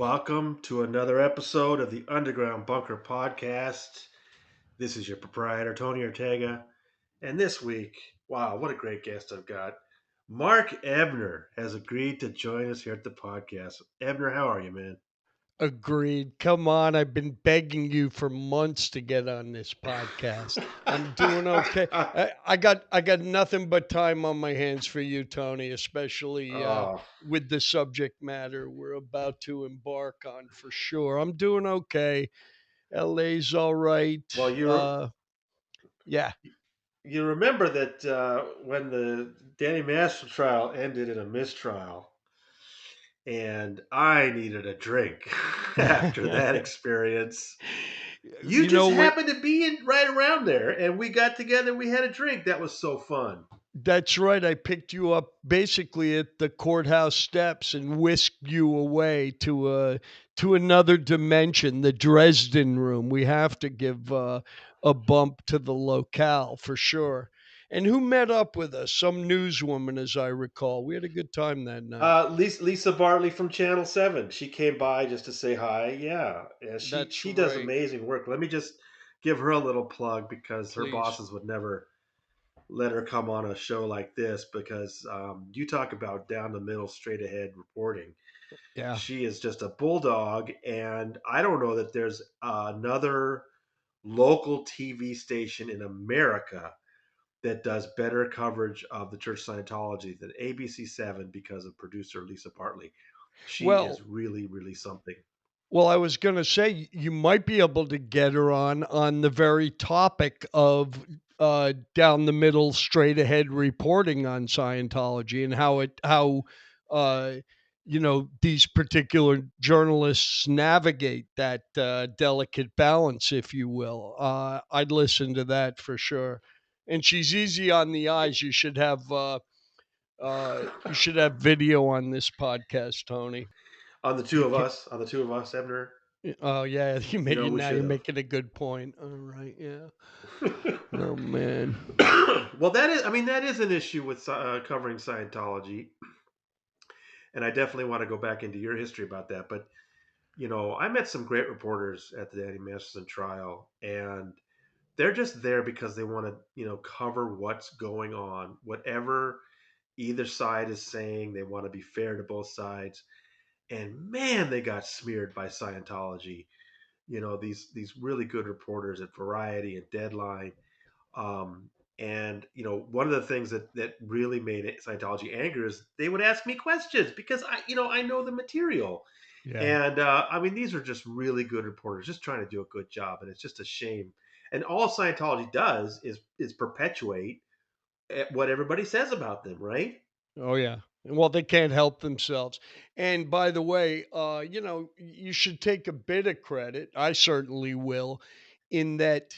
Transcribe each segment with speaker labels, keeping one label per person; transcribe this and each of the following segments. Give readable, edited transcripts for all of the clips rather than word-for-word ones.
Speaker 1: Welcome to another episode of the Underground Bunker Podcast. This is your proprietor, Tony Ortega. And this week, wow, what a great guest I've got. Mark Ebner has agreed to join us here at the podcast. Ebner, how are you, man?
Speaker 2: Agreed. Come on, I've been begging you for months to get on this podcast. I'm doing okay. I got nothing but time on my hands for you, Tony, especially
Speaker 1: Oh,
Speaker 2: with the subject matter we're about to embark on for sure. I'm doing okay. LA's all right.
Speaker 1: well,
Speaker 2: Yeah.
Speaker 1: you remember that when the Danny Master trial ended in a mistrial, and I needed a drink after that experience. You
Speaker 2: You know
Speaker 1: just
Speaker 2: what?
Speaker 1: happened to be right around there, and we got together. We had a drink. That was so fun.
Speaker 2: That's right. I picked you up basically at the courthouse steps and whisked you away to another dimension, the Dresden room. We have to give a bump to the locale for sure. And who met up with us? Some newswoman, as I recall. We had a good time that night.
Speaker 1: Lisa Bartley from Channel Seven. She came by just to say hi. Yeah, yeah. She
Speaker 2: That's
Speaker 1: she does
Speaker 2: right.
Speaker 1: amazing work. Let me just give her a little plug because her
Speaker 2: Please.
Speaker 1: bosses would never let her come on a show like this because you talk about down the middle, straight ahead reporting.
Speaker 2: Yeah.
Speaker 1: She is just a bulldog, and I don't know that there's another local TV station in America that does better coverage of the Church of Scientology than ABC7 because of producer Lisa Bartley. She is
Speaker 2: Well,
Speaker 1: really, really something.
Speaker 2: Well, I was going to say you might be able to get her on the very topic of down the middle, straight ahead reporting on Scientology and how uh, these particular journalists navigate that delicate balance, if you will. I'd listen to that for sure. And she's easy on the eyes. You should have video on this podcast, Tony. You can
Speaker 1: On the two of us, Ebner,
Speaker 2: Oh yeah,
Speaker 1: you know, we
Speaker 2: now
Speaker 1: should
Speaker 2: you're
Speaker 1: have.
Speaker 2: making a good point. All right, yeah. Oh man.
Speaker 1: Well, that is, I mean, that is an issue with covering Scientology, and I definitely want to go back into your history about that. But I met some great reporters at the Danny Masterson trial, and they're just there because they want to, cover what's going on, whatever either side is saying. They want to be fair to both sides. And man, they got smeared by Scientology. These really good reporters at Variety and Deadline. Um, and one of the things that really made Scientology angry is they would ask me questions because I know the material.
Speaker 2: Yeah.
Speaker 1: And I mean, these are just really good reporters, just trying to do a good job, and it's just a shame. And all Scientology does is perpetuate what everybody says about them, right?
Speaker 2: Oh yeah. Well, they can't help themselves. And by the way, you should take a bit of credit. I certainly will, in that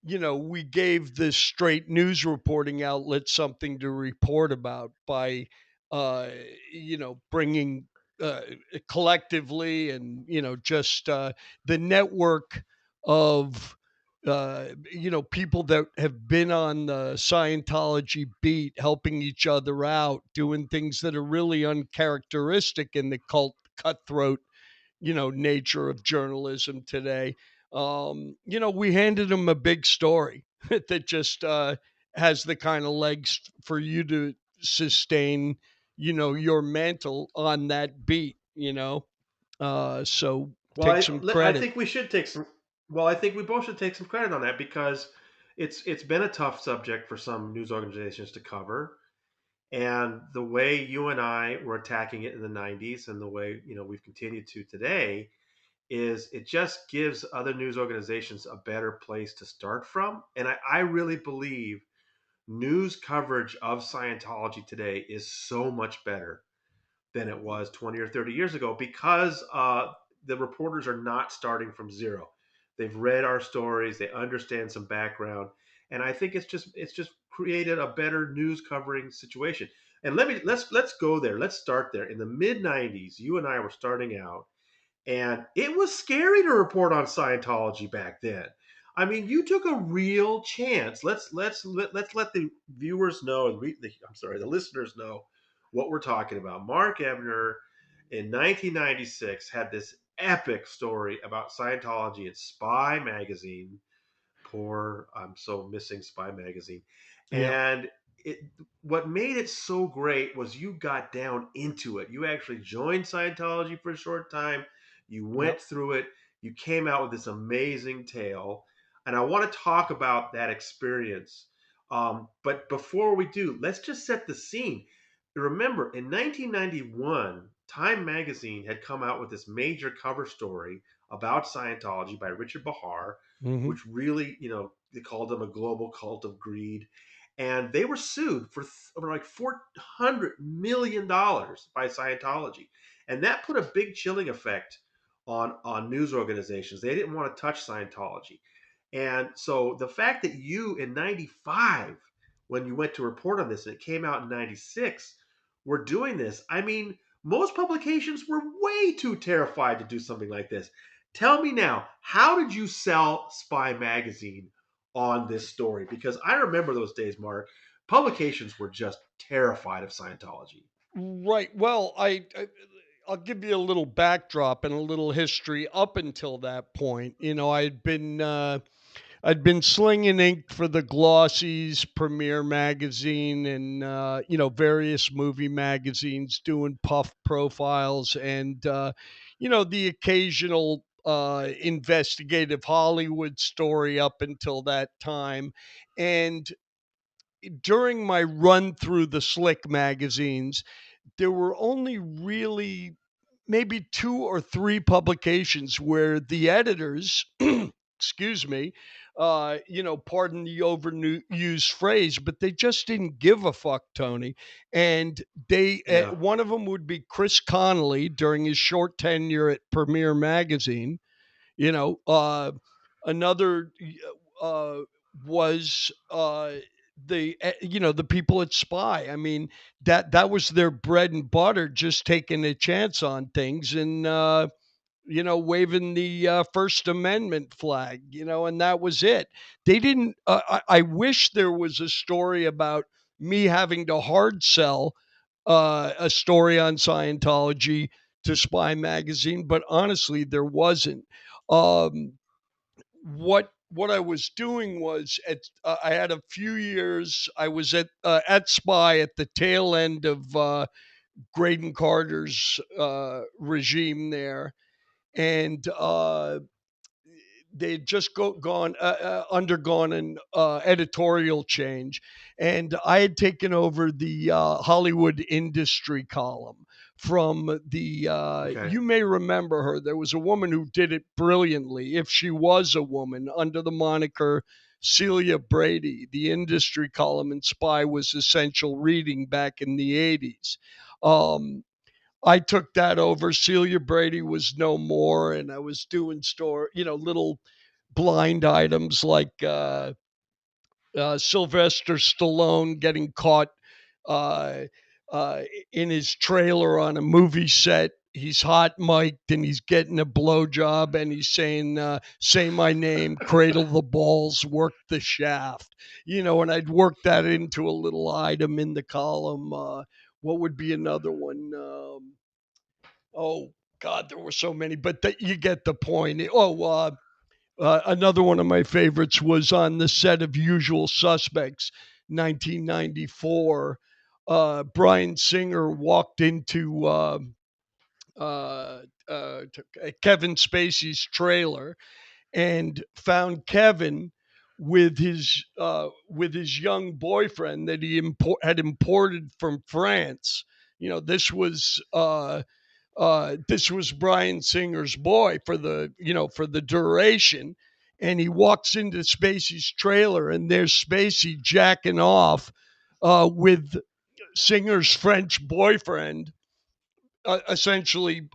Speaker 2: we gave this straight news reporting outlet something to report about by uh, bringing uh, collectively and just the network of people that have been on the Scientology beat, helping each other out, doing things that are really uncharacteristic in the cutthroat, nature of journalism today. We handed them a big story that just has the kind of legs for you to sustain, your mantle on that beat. So
Speaker 1: Well,
Speaker 2: take some
Speaker 1: I
Speaker 2: credit.
Speaker 1: think we should take some. Well, I think we both should take some credit on that because it's been a tough subject for some news organizations to cover, and the way you and I were attacking it in the '90s, and the way we've continued to today, is it just gives other news organizations a better place to start from. And I really believe news coverage of Scientology today is so much better than it was 20 or 30 years ago because the reporters are not starting from zero. They've read our stories, they understand some background, and I think it's just created a better news covering situation. And let's go there. Let's start there. In the mid 90s, you and I were starting out, and it was scary to report on Scientology back then. I mean, you took a real chance. Let's let the viewers know, and I'm sorry, the listeners know what we're talking about. Mark Ebner in 1996 had this epic story about Scientology and Spy magazine. Poor, I'm so missing Spy magazine.
Speaker 2: Yeah.
Speaker 1: And it, what made it so great was you got down into it. You actually joined Scientology for a short time. You
Speaker 2: Yep.
Speaker 1: went through it. You came out with this amazing tale. And I want to talk about that experience. But before we do, let's just set the scene. Remember, in 1991, Time magazine had come out with this major cover story about Scientology by Richard Bahar,
Speaker 2: Hmm.
Speaker 1: which really, they called them a global cult of greed. And they were sued for like $400 million by Scientology. And that put a big chilling effect on news organizations. They didn't want to touch Scientology. And so the fact that you in 95, when you went to report on this and it came out in 96, were doing this, I mean, most publications were way too terrified to do something like this. Tell me now, how did you sell Spy Magazine on this story? Because I remember those days, Mark. Publications were just terrified of Scientology.
Speaker 2: Right. Well, I'll give you a little backdrop and a little history up until that point. I'd been slinging ink for the Glossies, Premiere magazine, and various movie magazines, doing puff profiles, and the occasional investigative Hollywood story up until that time. And during my run through the Slick magazines, there were only really maybe two or three publications where the editors, excuse me, pardon the overused phrase, but they just didn't give a fuck, Tony. And
Speaker 1: Yeah,
Speaker 2: one of them would be Chris Connolly during his short tenure at Premiere Magazine. You know, another uh, was the people at Spy. I mean, that was their bread and butter, just taking a chance on things and waving the First Amendment flag, and that was it. They didn't. I wish there was a story about me having to hard sell a story on Scientology to Spy Magazine, but honestly, there wasn't. Um, what I was doing was I had a few years. I was at Spy at the tail end of Graydon Carter's regime there, and they had just gone undergone an editorial change, and I had taken over the Hollywood industry column from the.
Speaker 1: okay.
Speaker 2: You may remember her. There was a woman who did it brilliantly, if she was a woman, under the moniker Celia Brady. The industry column in Spy was essential reading back in the '80s. I took that over. Celia Brady was no more, and I was doing little blind items like Sylvester Stallone getting caught uh, uh, in his trailer on a movie set. He's hot mic'd and he's getting a blowjob and he's saying, "Say my name, cradle the balls, work the shaft." And I'd work that into a little item in the column. What would be another one? Oh God, there were so many, but you get the point. Another one of my favorites was on the set of Usual Suspects, 1994. Brian Singer walked into Kevin Spacey's trailer and found Kevin with his young boyfriend that he had imported from France. This was Brian Singer's boy for the duration, and he walks into Spacey's trailer, and there's Spacey jacking off with Singer's French boyfriend, essentially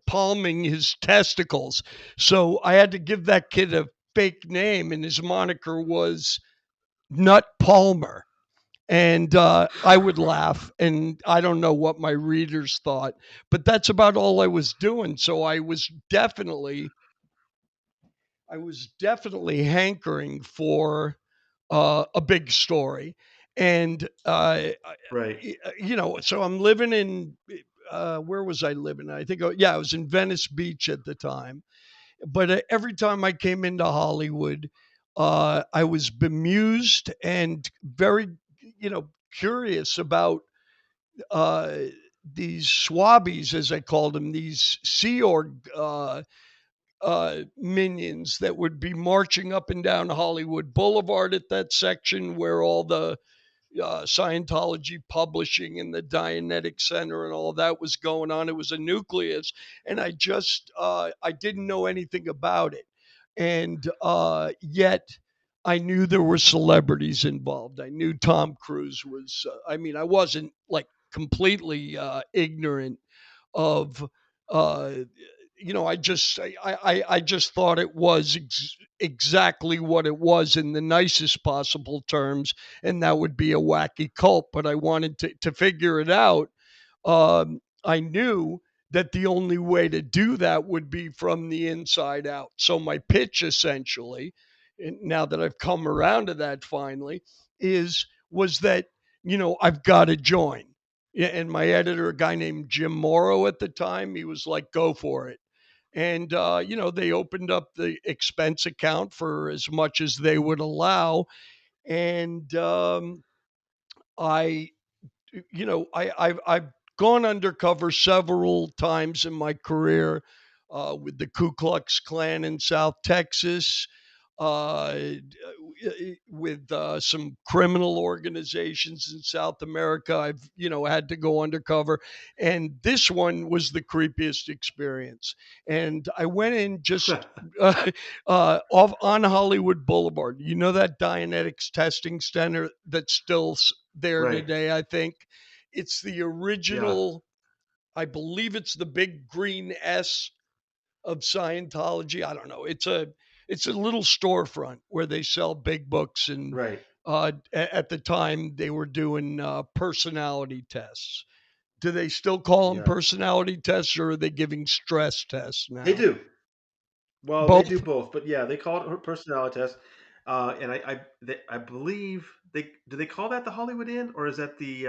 Speaker 2: palming his testicles. So I had to give that kid a fake name, and his moniker was Nut Palmer. And I would laugh, and I don't know what my readers thought, but that's about all I was doing. So I was definitely hankering for a big story, and
Speaker 1: Right.
Speaker 2: so I'm living in where was I living? I think, yeah, I was in Venice Beach at the time. But every time I came into Hollywood, I was bemused and very, curious about uh, these swabbies, as I called them, these Sea Org minions that would be marching up and down Hollywood Boulevard at that section where all the Scientology publishing and the Dianetic Center and all that was going on. It was a nucleus, and I didn't know anything about it, and yet I knew there were celebrities involved. I knew Tom Cruise was. I mean, I wasn't like completely ignorant of uh I just thought it was exactly what it was in the nicest possible terms, and that would be a wacky cult. But I wanted to figure it out. I knew that the only way to do that would be from the inside out. So my pitch essentially, and now that I've come around to that finally, is was that I've got to join. Yeah, and my editor, a guy named Jim Morrow at the time, he was like, "Go for it." And they opened up the expense account for as much as they would allow, and I I've gone undercover several times in my career with the Ku Klux Klan in South Texas, uh, with some criminal organizations in South America. I've had to go undercover, and this one was the creepiest experience. And I went in just off on Hollywood Boulevard. You know that Dianetics testing center that's still there
Speaker 1: Right.
Speaker 2: today, I think. It's the
Speaker 1: Yeah.
Speaker 2: original, I believe it's the big green S of Scientology. I don't know. It's a little storefront where they sell big books, and
Speaker 1: Right.
Speaker 2: at the time they were doing personality tests. Do they still call them
Speaker 1: Yeah.
Speaker 2: personality tests, or are they giving stress tests
Speaker 1: They
Speaker 2: now?
Speaker 1: do. Well, they do
Speaker 2: Both.
Speaker 1: both, but yeah, they call it a personality test. And I believe they call that the Hollywood Inn, or is that the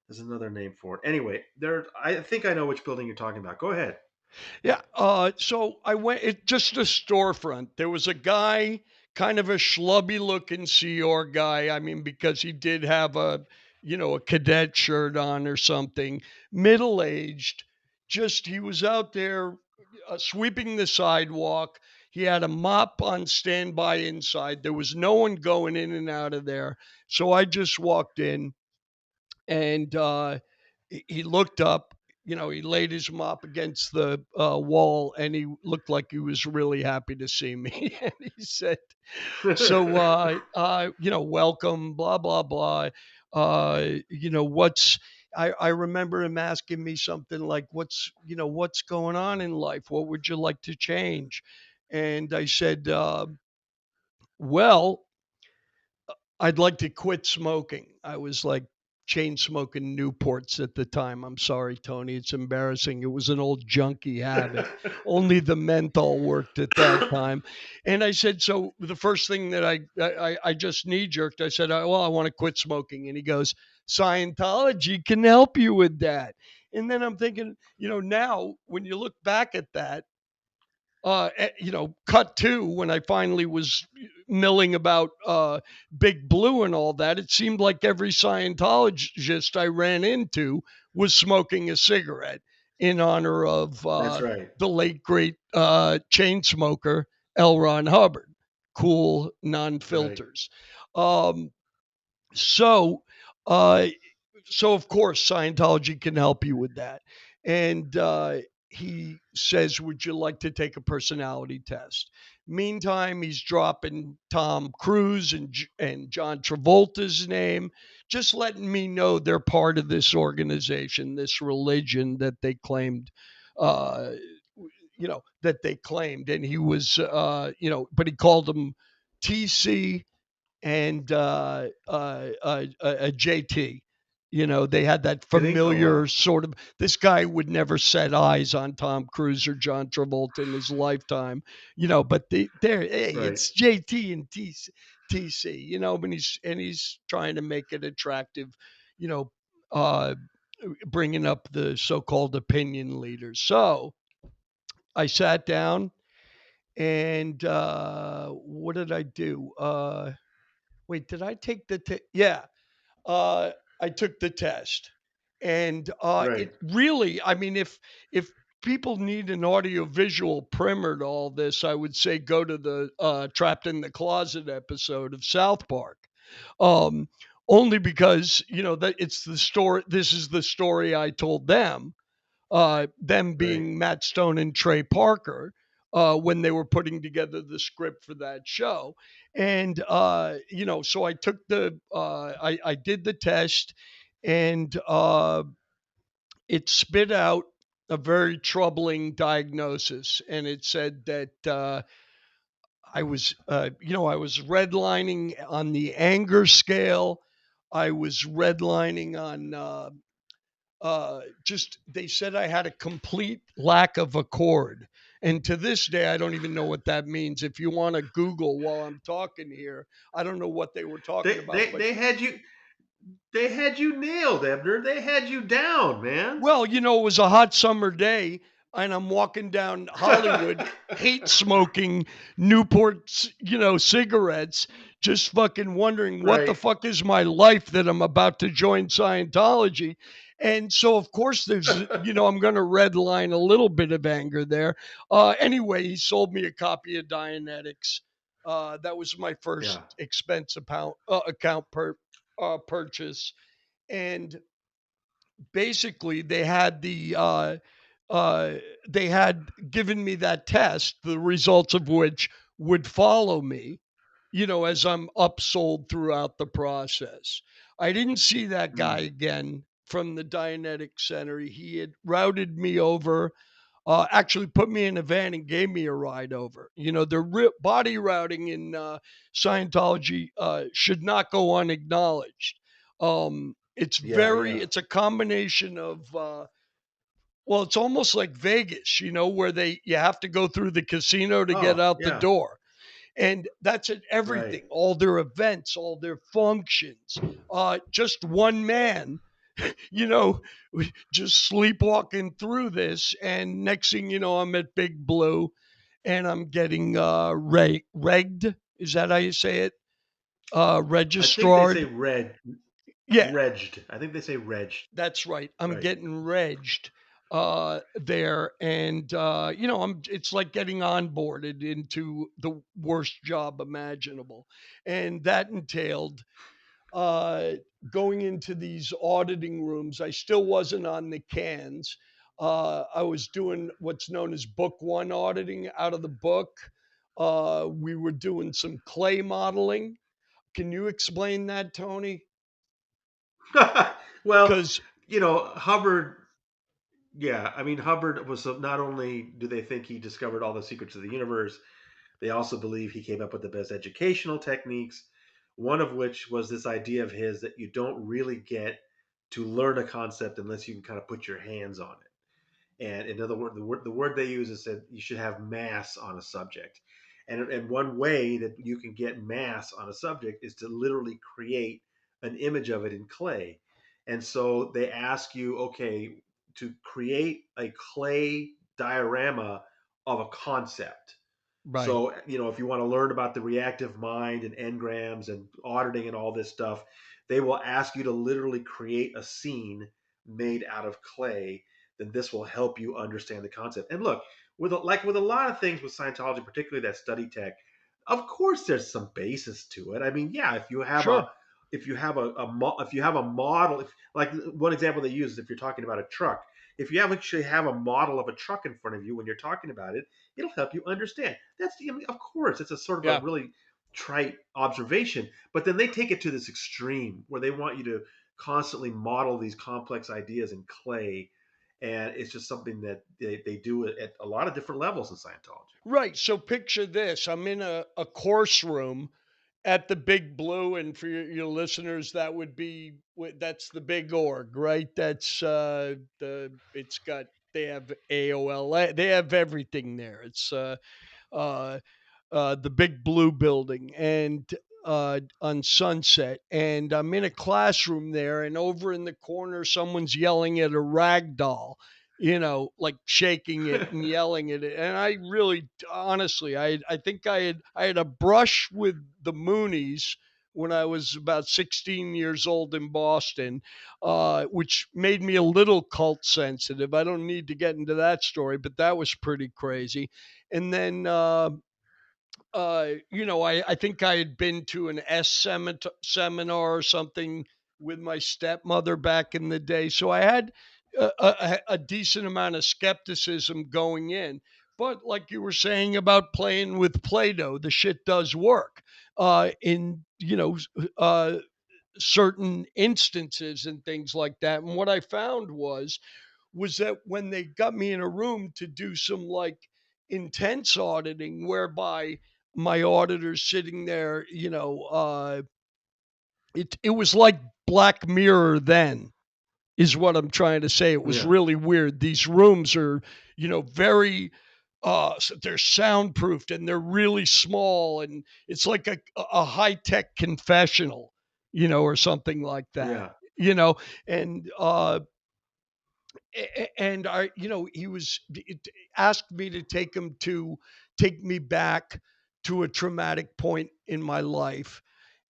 Speaker 1: there's another name for it. Anyway, there I think I know which building you're talking about. Go ahead.
Speaker 2: Yeah. So I went. It just a storefront. There was a guy, kind of a schlubby looking Seor guy. I mean, because he did have a cadet shirt on or something. Middle aged. Just he was out there sweeping the sidewalk. He had a mop on standby inside. There was no one going in and out of there. So I just walked in, and he looked up. He laid his mop against the wall, and he looked like he was really happy to see me. And he said, "So, welcome, blah blah blah. What's?" I remember him asking me something like, "What's going on in life? What would you like to change?" And I said, "Well, I'd like to quit smoking." I was like chain smoking Newports at the time. I'm sorry, Tony. It's embarrassing. It was an old junkie habit. Only the menthol worked at that time. And I said, so the first thing that I just knee jerked, I said, well, I want to quit smoking. And he goes, Scientology can help you with that. And then I'm thinking, now when you look back at that, cut to when I finally was milling about Big Blue and all that, it seemed like every Scientologist I ran into was smoking a cigarette in honor of
Speaker 1: That's right.
Speaker 2: the late great chain smoker L. Ron Hubbard. Cool non
Speaker 1: Right.
Speaker 2: filters. Um, so, uh, so of course Scientology can help you with that. And he says, "Would you like to take a personality test?" Meantime, he's dropping Tom Cruise and John Travolta's name, just letting me know they're part of this organization, this religion that they claimed. Uh, that they claimed, and he was, but he called them TC and JT. They had that
Speaker 1: Did he? Oh
Speaker 2: familiar
Speaker 1: wow.
Speaker 2: sort of. This guy would never set eyes on Tom Cruise or John Travolta in his lifetime, But they're hey,
Speaker 1: Right.
Speaker 2: it's JT and TC, and he's trying to make it attractive, you know. Uh, bringing up the so-called opinion leaders. So I sat down and what did I do? Wait, did I take the yeah? Uh, I took the test, and it
Speaker 1: Right.
Speaker 2: really, I mean, if people need an audio-visual primer to all this, I would say go to the "Trapped in the Closet" episode of South Park. Um, Only because that it's the story. This is the story I told them
Speaker 1: Right.
Speaker 2: being Matt Stone and Trey Parker, when they were putting together the script for that show. And, so I took I did the test, and it spit out a very troubling diagnosis. And it said that I was redlining on the anger scale. I was redlining on just they said I had a complete lack of accord. And to this day, I don't even know what that means. If you want to Google while I'm talking here, I don't know what they were talking
Speaker 1: They
Speaker 2: about,
Speaker 1: they
Speaker 2: but
Speaker 1: they had you they had you nailed, Ebner. They had you down, man.
Speaker 2: well, it was a hot summer day, and I'm walking down Hollywood, hate smoking Newport, cigarettes, just fucking wondering what the
Speaker 1: Right.
Speaker 2: fuck is my life that I'm about to join Scientology. And so, of course, I'm going to redline a little bit of anger there. Anyway, he sold me a copy of Dianetics. That was my first
Speaker 1: Yeah.
Speaker 2: expense account purchase. And basically uh, they had given me that test, the results of which would follow me, as I'm upsold throughout the process. I didn't see that guy
Speaker 1: Mm.
Speaker 2: again from the Dianetic Center. He had routed me over, actually put me in a van and gave me a ride over. The body routing in Scientology should not go unacknowledged.
Speaker 1: Yeah. Yeah.
Speaker 2: It's a combination of, well, it's almost like Vegas, where you have to go through the casino to get
Speaker 1: Oh,
Speaker 2: out the
Speaker 1: yeah.
Speaker 2: door. And that's at
Speaker 1: Right.
Speaker 2: everything, all their events, all their functions. Just one man, you know, just sleepwalking through this. And next thing you know, I'm at Big Blue and I'm getting regged. Is that how you say it?
Speaker 1: I think they say
Speaker 2: Registrared. Yeah,
Speaker 1: regged. I think they say regged.
Speaker 2: that's right. I'm
Speaker 1: Right.
Speaker 2: getting regged there, and it's like getting onboarded into the worst job imaginable, and that entailed uh, going into these auditing rooms. I still wasn't on the cans. I was doing what's known as book one auditing out of the book. We were doing some clay modeling. Can you explain that, Tony?
Speaker 1: Well,
Speaker 2: Because
Speaker 1: Hubbard. Yeah, I mean, Hubbard was not only do they think he discovered all the secrets of the universe, they also believe he came up with the best educational techniques. One of which was this idea of his that you don't really get to learn a concept unless you can kind of put your hands on it. And in other words, the word they use is that you should have mass on a subject. And one way that you can get mass on a subject is to literally create an image of it in clay. And so they ask you, okay, to create a clay diorama of a concept.
Speaker 2: right,
Speaker 1: So, if you want to learn about the reactive mind and engrams and auditing and all this stuff, they will ask you to literally create a scene made out of clay. Then this will help you understand the concept. And look, with a lot of things with Scientology, particularly that study tech, of course there's some basis to it. I mean, yeah,
Speaker 2: sure,
Speaker 1: if you have a model, like one example they use is if you're talking about a truck, if you actually have a model of a truck in front of you when you're talking about it, it'll help you understand. I mean, of course, it's a sort of a
Speaker 2: yeah.
Speaker 1: really trite observation, but then they take it to this extreme where they want you to constantly model these complex ideas in clay. And it's just something that they do at a lot of different levels in Scientology.
Speaker 2: Right. So picture this. I'm in a course room at the Big Blue, and for your listeners, that's the big org, right? That's it's got they have AOLA, they have everything there. It's uh the Big Blue building, and on Sunset, and I'm in a classroom there, and over in the corner, someone's yelling at a rag doll, like shaking it and yelling at it. And I really, honestly, I think I had a brush with the Moonies when I was about 16 years old in Boston, which made me a little cult sensitive. I don't need to get into that story, but that was pretty crazy. And then I think I had been to an seminar or something with my stepmother back in the day. So I had a decent amount of skepticism going in. But like you were saying about playing with Play Doh, the shit does work in, certain instances and things like that. And what I found was that when they got me in a room to do some like intense auditing, whereby my auditor's sitting there, it was like Black Mirror then, is what I'm trying to say. It was
Speaker 1: Yeah,
Speaker 2: really weird. These rooms are, very they're soundproofed and they're really small, and it's like a high-tech confessional, or something like that.
Speaker 1: yeah,
Speaker 2: You know, and and he asked me to take me back to a traumatic point in my life.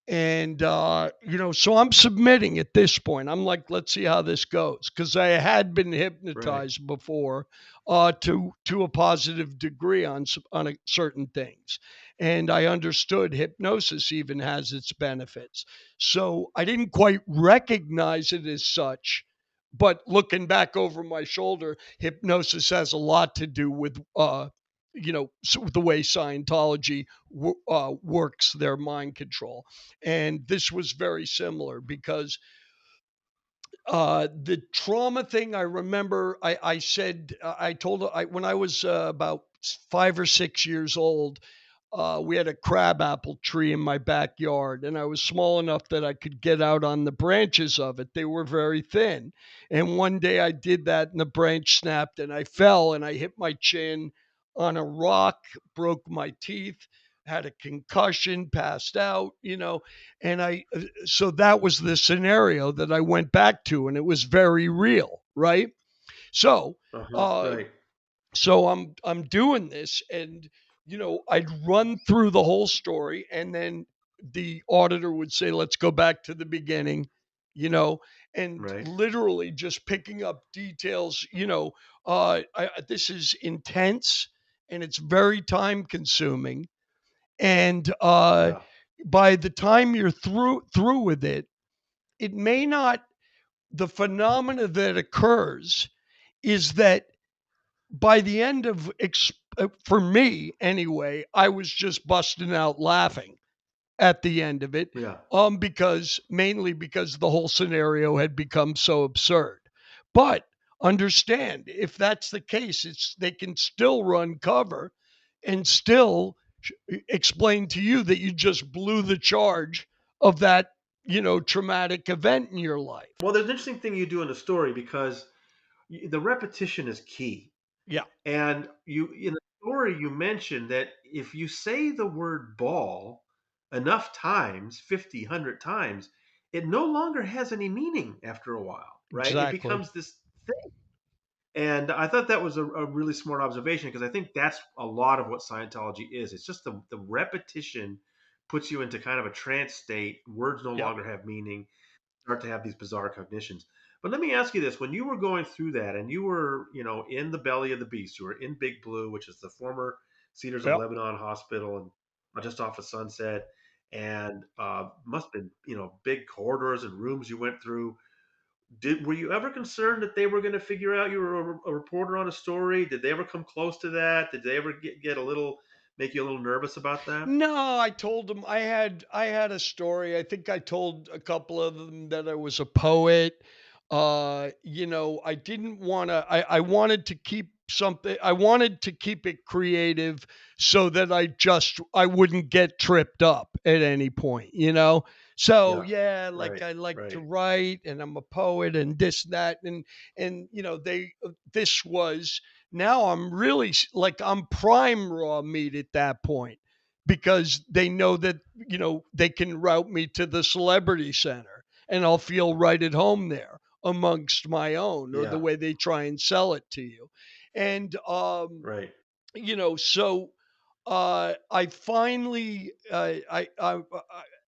Speaker 2: And so I'm submitting at this point. I'm like, let's see how this goes, because I had been
Speaker 1: right.
Speaker 2: hypnotized before, to a positive degree on certain things, and I understood hypnosis even has its benefits. So I didn't quite recognize it as such, but looking back over my shoulder, hypnosis has a lot to do with the way Scientology works their mind control. And this was very similar because the trauma thing, I remember I said, I told when I was about 5 or 6 years old, we had a crabapple tree in my backyard, and I was small enough that I could get out on the branches of it. They were very thin. And one day I did that, and the branch snapped, and I fell, and I hit my chin on a rock, broke my teeth, had a concussion, passed out, and so that was the scenario that I went back to, and it was very real, right? So,
Speaker 1: Uh-huh,
Speaker 2: uh,
Speaker 1: right.
Speaker 2: so I'm doing this, and I'd run through the whole story, and then the auditor would say, let's go back to the beginning, you know and
Speaker 1: Right.
Speaker 2: literally just picking up details. This is intense, and it's very time consuming, and
Speaker 1: Yeah.
Speaker 2: by the time you're through with it, it may not the phenomena that occurs is that by the end of for me anyway, I was just busting out laughing at the end of it,
Speaker 1: Yeah.
Speaker 2: because mainly because the whole scenario had become so absurd. But understand, if that's the case, they can still run cover and still explain to you that you just blew the charge of that, traumatic event in your life.
Speaker 1: Well, there's an interesting thing you do in the story because the repetition is key.
Speaker 2: Yeah,
Speaker 1: And you in the story you mentioned that if you say the word ball enough times, 50, 100 times, it no longer has any meaning after a while, right? It
Speaker 2: exactly.
Speaker 1: becomes this thing. And I thought that was a really smart observation because I think that's a lot of what Scientology is. It's just the repetition puts you into kind of a trance state. Words no
Speaker 2: Yep.
Speaker 1: longer have meaning, start to have these bizarre cognitions. But let me ask you this: when you were going through that, and you were, in the belly of the beast, you were in Big Blue, which is the former Cedars of
Speaker 2: Yep.
Speaker 1: Lebanon Hospital, and just off of Sunset, and must have been, big corridors and rooms you went through. Were you ever concerned that they were going to figure out you were a reporter on a story? Did they ever come close to that? Did they ever get a little make you a little nervous about that?
Speaker 2: No, I told them I had a story. I think I told a couple of them that I was a poet. I didn't want to. I wanted to keep something. I wanted to keep it creative so that I wouldn't get tripped up at any point. So
Speaker 1: Yeah,
Speaker 2: yeah, like
Speaker 1: right,
Speaker 2: I like to
Speaker 1: right.
Speaker 2: write, and I'm a poet, and this, that, and they this was now I'm really like I'm prime raw meat at that point, because they know that, they can route me to the celebrity center and I'll feel right at home there amongst my own, or the
Speaker 1: Yeah.
Speaker 2: way they try and sell it to you. And
Speaker 1: Right.
Speaker 2: so I finally,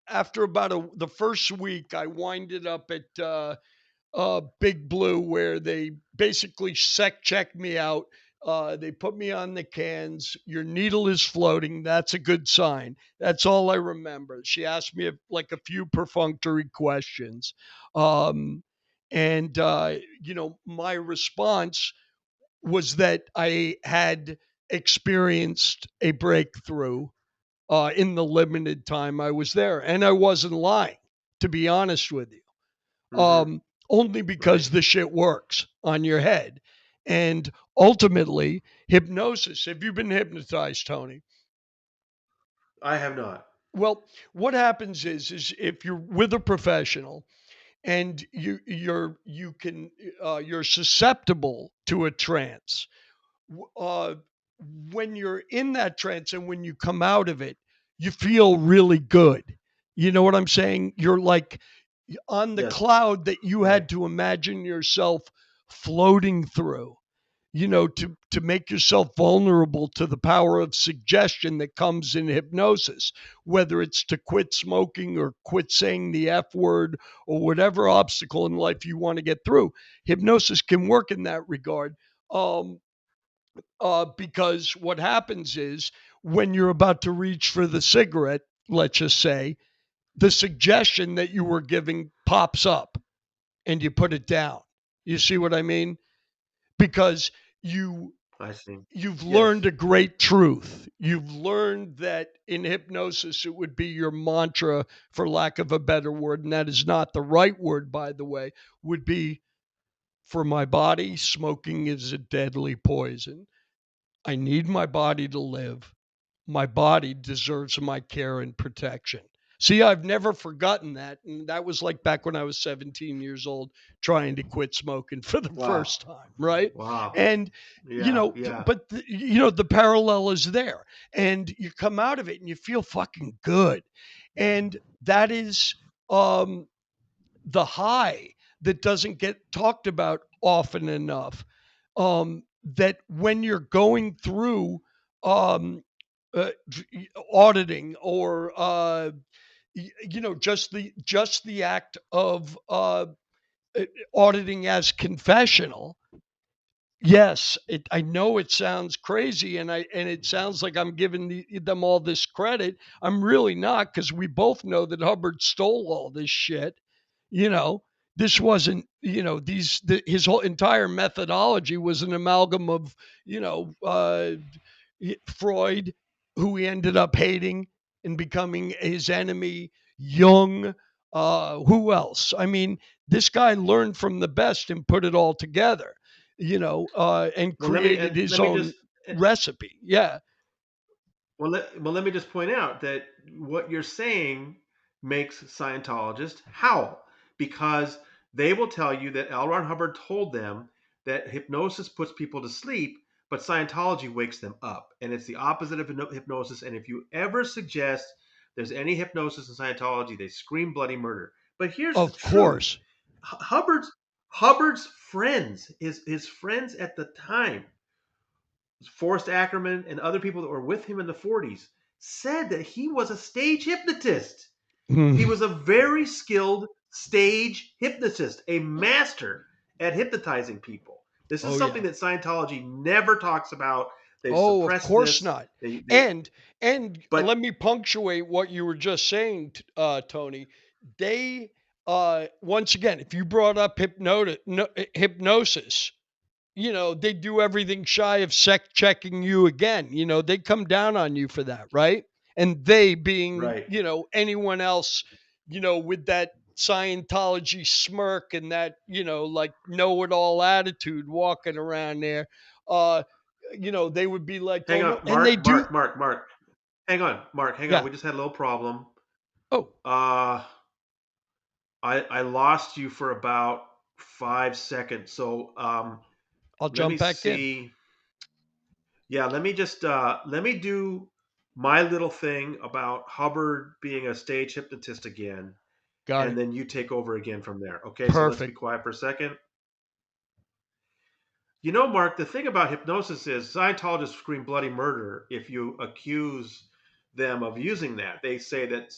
Speaker 2: after about the first week, I winded up at Big Blue, where they basically sec check me out. They put me on the cans. Your needle is floating. That's a good sign. That's all I remember. She asked me like a few perfunctory questions. Um, and, my response was that I had experienced a breakthrough in the limited time I was there. And I wasn't lying, to be honest with you,
Speaker 1: Hmm.
Speaker 2: only
Speaker 1: Right.
Speaker 2: because the shit works on your head. And ultimately, hypnosis. Have you been hypnotized, Tony?
Speaker 1: I have not.
Speaker 2: Well, what happens is if you're with a professional and you're susceptible to a trance, uh, when you're in that trance and when you come out of it, you feel really good. You know what I'm saying? You're like on the
Speaker 1: Yes.
Speaker 2: cloud that you
Speaker 1: Right.
Speaker 2: had to imagine yourself floating through, to make yourself vulnerable to the power of suggestion that comes in hypnosis, whether it's to quit smoking or quit saying the F word or whatever obstacle in life you want to get through. Hypnosis can work in that regard. Um, because what happens is when you're about to reach for the cigarette, let's just say, the suggestion that you were giving pops up and you put it down. You see what I mean? Because you
Speaker 1: I see.
Speaker 2: you've learned
Speaker 1: Yes.
Speaker 2: a great truth. You've learned that in hypnosis it would be your mantra, for lack of a better word, and that is not the right word, by the way, would be, for my body, smoking is a deadly poison. I need my body to live. My body deserves my care and protection. See, I've never forgotten that. And that was like back when I was 17 years old trying to quit smoking for the
Speaker 1: Wow.
Speaker 2: first time, right?
Speaker 1: Wow.
Speaker 2: And,
Speaker 1: Yeah. Yeah.
Speaker 2: the parallel is there. And you come out of it and you feel fucking good. And that is um, the high that doesn't get talked about often enough. That when you're going through um, uh, auditing, or just the act of uh, auditing as confessional. Yes, I know it sounds crazy, and it sounds like I'm giving them all this credit. I'm really not, because we both know that Hubbard stole all this shit. You know, this wasn't, his whole entire methodology was an amalgam of, you know, uh, Freud, who he ended up hating and becoming his enemy, Jung, who else? I mean, this guy learned from the best and put it all together, and
Speaker 1: Well, let me
Speaker 2: created
Speaker 1: and
Speaker 2: his
Speaker 1: let me
Speaker 2: own
Speaker 1: just
Speaker 2: recipe. Yeah.
Speaker 1: let me just point out that what you're saying makes Scientologists howl, because they will tell you that L. Ron Hubbard told them that hypnosis puts people to sleep, but Scientology wakes them up, and it's the opposite of hypnosis. And if you ever suggest there's any hypnosis in Scientology, they scream bloody murder. But here's the
Speaker 2: Of
Speaker 1: truth:
Speaker 2: course.
Speaker 1: Hubbard's friends, his friends at the time, Forrest Ackerman, and other people that were with him in the 40s, said that he was a stage hypnotist. He
Speaker 2: Hmm.
Speaker 1: was a very skilled stage hypnotist, a master at hypnotizing people. This is
Speaker 2: Oh yeah.
Speaker 1: something that Scientology never talks about. They've
Speaker 2: Oh, of
Speaker 1: suppressed
Speaker 2: course
Speaker 1: this.
Speaker 2: not.
Speaker 1: They
Speaker 2: And let
Speaker 1: but
Speaker 2: me punctuate what you were just saying, Tony. They, once again, if you brought up hypnosis, they do everything shy of sec checking you again. They come down on you for that, right? And they being,
Speaker 1: right.
Speaker 2: anyone else, with that Scientology smirk and that, like know it all attitude walking around there. Uh, they would be like,
Speaker 1: Hang
Speaker 2: oh no.
Speaker 1: on,
Speaker 2: And they
Speaker 1: Mark,
Speaker 2: do.
Speaker 1: Mark, Mark, Mark. Hang on, Mark. Hang on.
Speaker 2: Yeah.
Speaker 1: We just had a little problem.
Speaker 2: Oh,
Speaker 1: Uh, I lost you for about 5 seconds. So
Speaker 2: I'll
Speaker 1: let me
Speaker 2: jump back in.
Speaker 1: see. Yeah, let me just let me do. my little thing about Hubbard being a stage hypnotist again,
Speaker 2: Got
Speaker 1: and
Speaker 2: it.
Speaker 1: then you take over again from there. Okay, so let's be
Speaker 2: Perfect.
Speaker 1: quiet for a second. You know, Mark, the thing about hypnosis is Scientologists scream bloody murder if you accuse them of using that. They say that,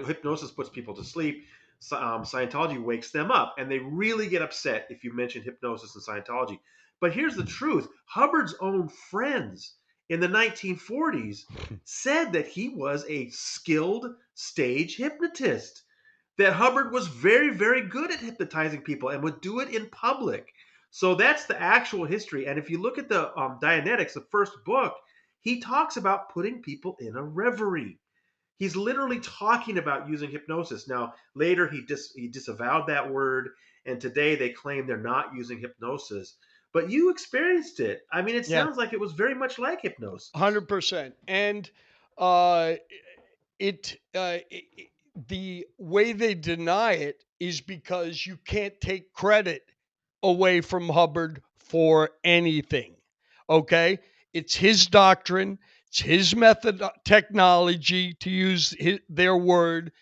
Speaker 1: hypnosis puts people to sleep. Scientology wakes them up, and they really get upset if you mention hypnosis and Scientology. But here's the truth: Hubbard's own friends in the 1940s said that he was a skilled stage hypnotist, that Hubbard was very, very good at hypnotizing people and would do it in public. So that's the actual history. And if you look at the Dianetics, the first book, he talks about putting people in a reverie. He's literally talking about using hypnosis. Now, later he disavowed that word, and today they claim they're not using hypnosis. But you experienced it. I mean, it
Speaker 2: Yeah.
Speaker 1: sounds like it was very much like hypnosis.
Speaker 2: 100%. And uh, the way they deny it is because you can't take credit away from Hubbard for anything. Okay? It's his doctrine, it's his method technology, to use their word,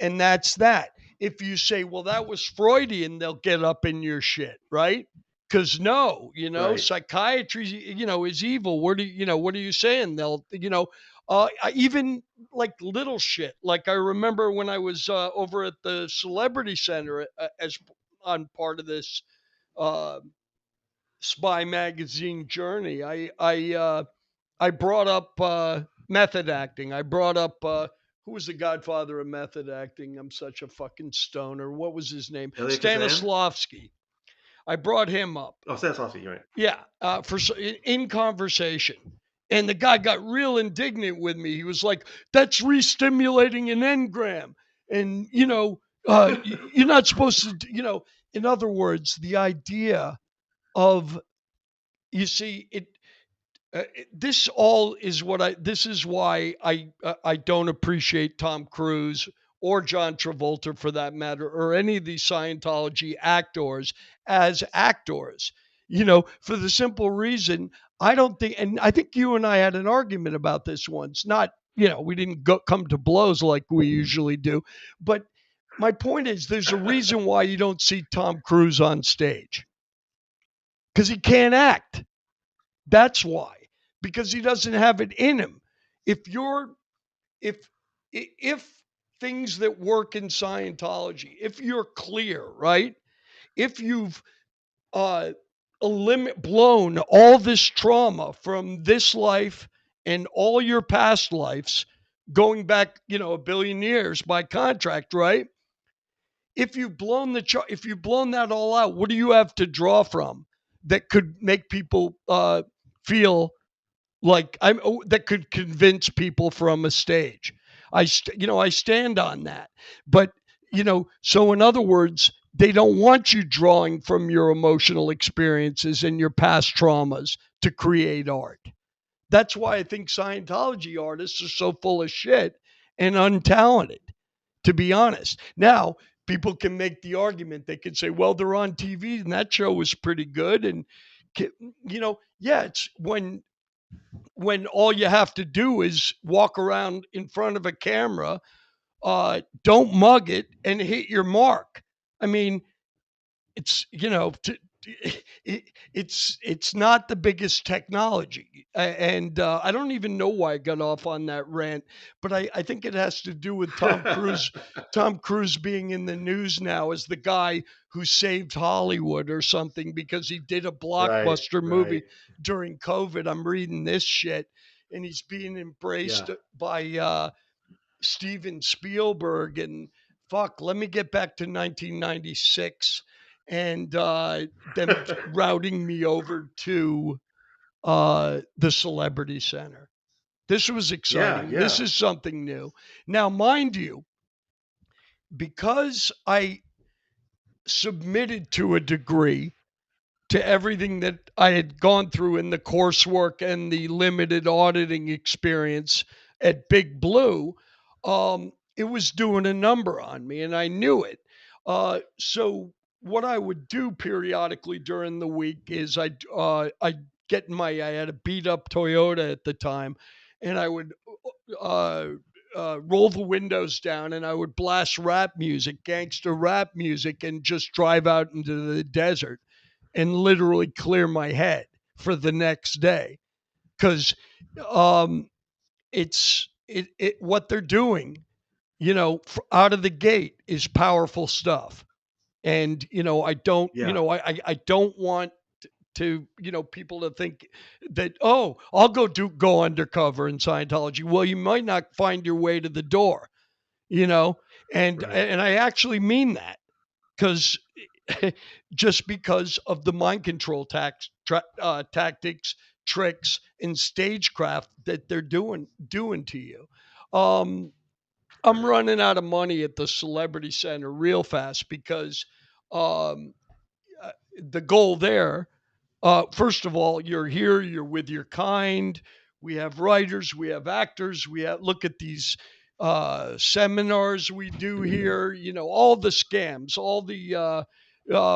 Speaker 2: and that's that. If you say, well, that was Freudian, they'll get up in your shit, right? Because no,
Speaker 1: Right.
Speaker 2: psychiatry, is evil. What are you saying? They'll, even like little shit. Like I remember when I was over at the Celebrity Center as on part of this uh, Spy Magazine journey, I brought up method acting. I brought up who was the godfather of method acting? I'm such a fucking stoner. What was his name?
Speaker 1: Elliot Kazan?
Speaker 2: Stanislavski. I brought him up.
Speaker 1: Oh, Stanislavski, you're right.
Speaker 2: Yeah, in conversation. And the guy got real indignant with me. He was like, "That's re-stimulating an engram, and you're not supposed to." In other words, the idea of, you see it, this all is what I this is why I don't appreciate Tom Cruise or John Travolta, for that matter, or any of these Scientology actors as actors. For the simple reason, I don't think, and I think you and I had an argument about this once. Not, we didn't come to blows like we usually do, but my point is, there's a reason why you don't see Tom Cruise on stage, because he can't act. That's why, because he doesn't have it in him. If you're if if things that work in Scientology, if you're clear, right? If you've uh blown all this trauma from this life and all your past lives, going back, a billion years by contract, right? If you've blown that all out, what do you have to draw from that could make people feel like that could convince people from a stage? I stand on that. But so in other words, they don't want you drawing from your emotional experiences and your past traumas to create art. That's why I think Scientology artists are so full of shit and untalented, to be honest. Now, people can make the argument. They can say, well, they're on TV and that show was pretty good. And, yeah, it's when all you have to do is walk around in front of a camera, don't mug it, and hit your mark. I mean, it's it's not the biggest technology, and I don't even know why I got off on that rant, but I think it has to do with Tom Cruise being in the news now as the guy who saved Hollywood or something because he did a
Speaker 1: Right,
Speaker 2: blockbuster
Speaker 1: right.
Speaker 2: movie during COVID. I'm reading this shit, and he's being embraced
Speaker 1: Yeah.
Speaker 2: by Steven Spielberg. And fuck, let me get back to 1996 and them routing me over to the Celebrity Center. This was
Speaker 1: Yeah,
Speaker 2: exciting. This
Speaker 1: yeah.
Speaker 2: is something new. Now, mind you, because I submitted to a degree to everything that I had gone through in the coursework and the limited auditing experience at Big Blue, it was doing a number on me, and I knew it. So what I would do periodically during the week is I get in my I had a beat up Toyota at the time, and I would uh, roll the windows down and I would blast rap music, gangster rap music, and just drive out into the desert and literally clear my head for the next day. Because um, it what they're doing, out of the gate is powerful stuff. And I don't,
Speaker 1: Yeah.
Speaker 2: I don't want to people to think that, oh, I'll go undercover in Scientology. Well, you might not find your way to the door, you know
Speaker 1: Right.
Speaker 2: and I actually mean that, because just because of the mind control tactics, tricks, and stagecraft that they're doing to you. um I'm
Speaker 1: Right.
Speaker 2: running out of money at the Celebrity Center real fast, because um the goal there, first of all, you're here, you're with your kind. We have writers, we have actors, we have, look at these seminars we do here, all the scams, all the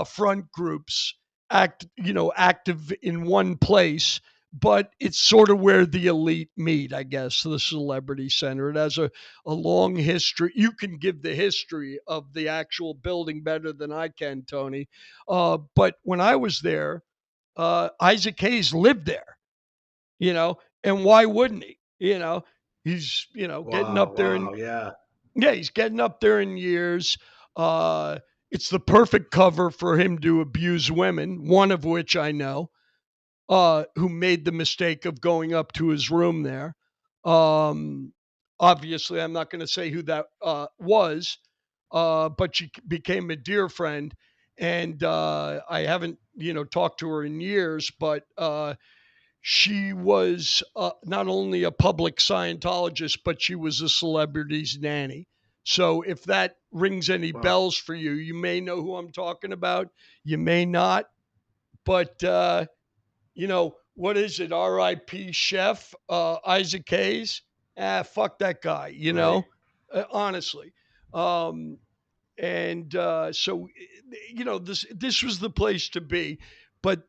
Speaker 2: front groups active in one place. But it's sort of where the elite meet, I guess, the Celebrity Center. It has a long history. You can give the history of the actual building better than I can, Tony. But when I was there, Isaac Hayes lived there, and why wouldn't he? He's, getting
Speaker 1: Wow.
Speaker 2: up there, and
Speaker 1: Wow. Yeah.
Speaker 2: yeah, he's getting up there in years. Uh, it's the perfect cover for him to abuse women, one of which I know, who made the mistake of going up to his room there. Um, Obviously, I'm not going to say who that was, but she became a dear friend. And I haven't, talked to her in years, but she was not only a public Scientologist, but she was a celebrity's nanny. So if that rings any
Speaker 1: Wow.
Speaker 2: bells for you, you may know who I'm talking about. You may not, but what is it? R.I.P. Chef Isaac Hayes. Fuck that guy.
Speaker 1: Right.
Speaker 2: Honestly. Um, and so this was the place to be. But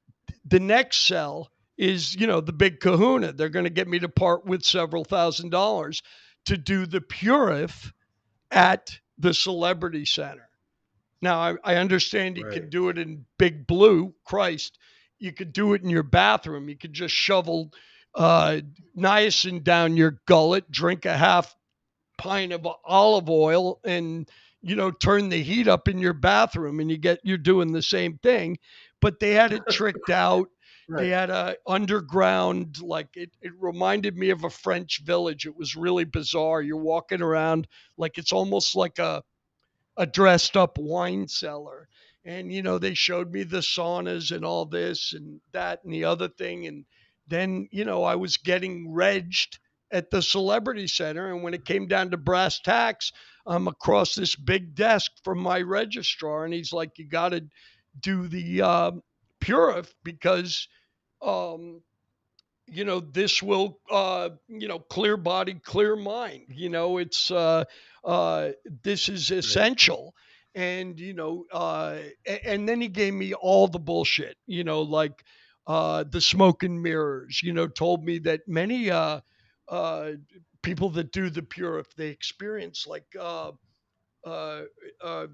Speaker 2: the next cell is the big Kahuna. They're going to get me to part with several $1,000s to do the Purif at the Celebrity Center. Now, I understand you
Speaker 1: Right.
Speaker 2: could do it in Big Blue. Christ, you could do it in your bathroom. You could just shovel uh, niacin down your gullet, drink a half pint of olive oil, and turn the heat up in your bathroom, and you're doing the same thing. But they had it tricked out. They
Speaker 1: Right.
Speaker 2: had a underground, like, it reminded me of a French village. It was really bizarre. You're walking around like it's almost like a dressed up wine cellar. And, they showed me the saunas and all this and that and the other thing. And then, I was getting regged at the Celebrity Center. And when it came down to brass tacks, I'm across this big desk from my registrar. And he's like, you got to do the Purif, because um, this will clear body, clear mind. This is
Speaker 1: Right.
Speaker 2: essential. And and then he gave me all the bullshit, like the smoke and mirrors. Told me that many uh people that do the Purif, they experience like uh, uh,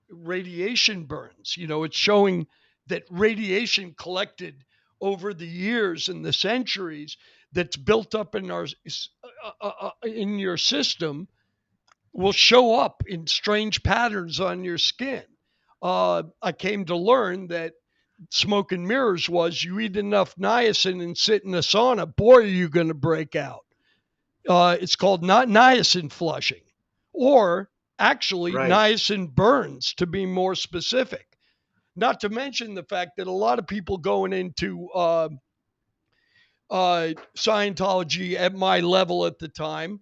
Speaker 2: radiation burns. It's showing that radiation collected over the years and the centuries, that's built up in in your system, will show up in strange patterns on your skin. I came to learn that smoke and mirrors was, you eat enough niacin and sit in a sauna, boy, are you going to break out. It's called not niacin flushing, or actually
Speaker 1: Right.
Speaker 2: niacin burns, to be more specific. Not to mention the fact that a lot of people going into Scientology at my level at the time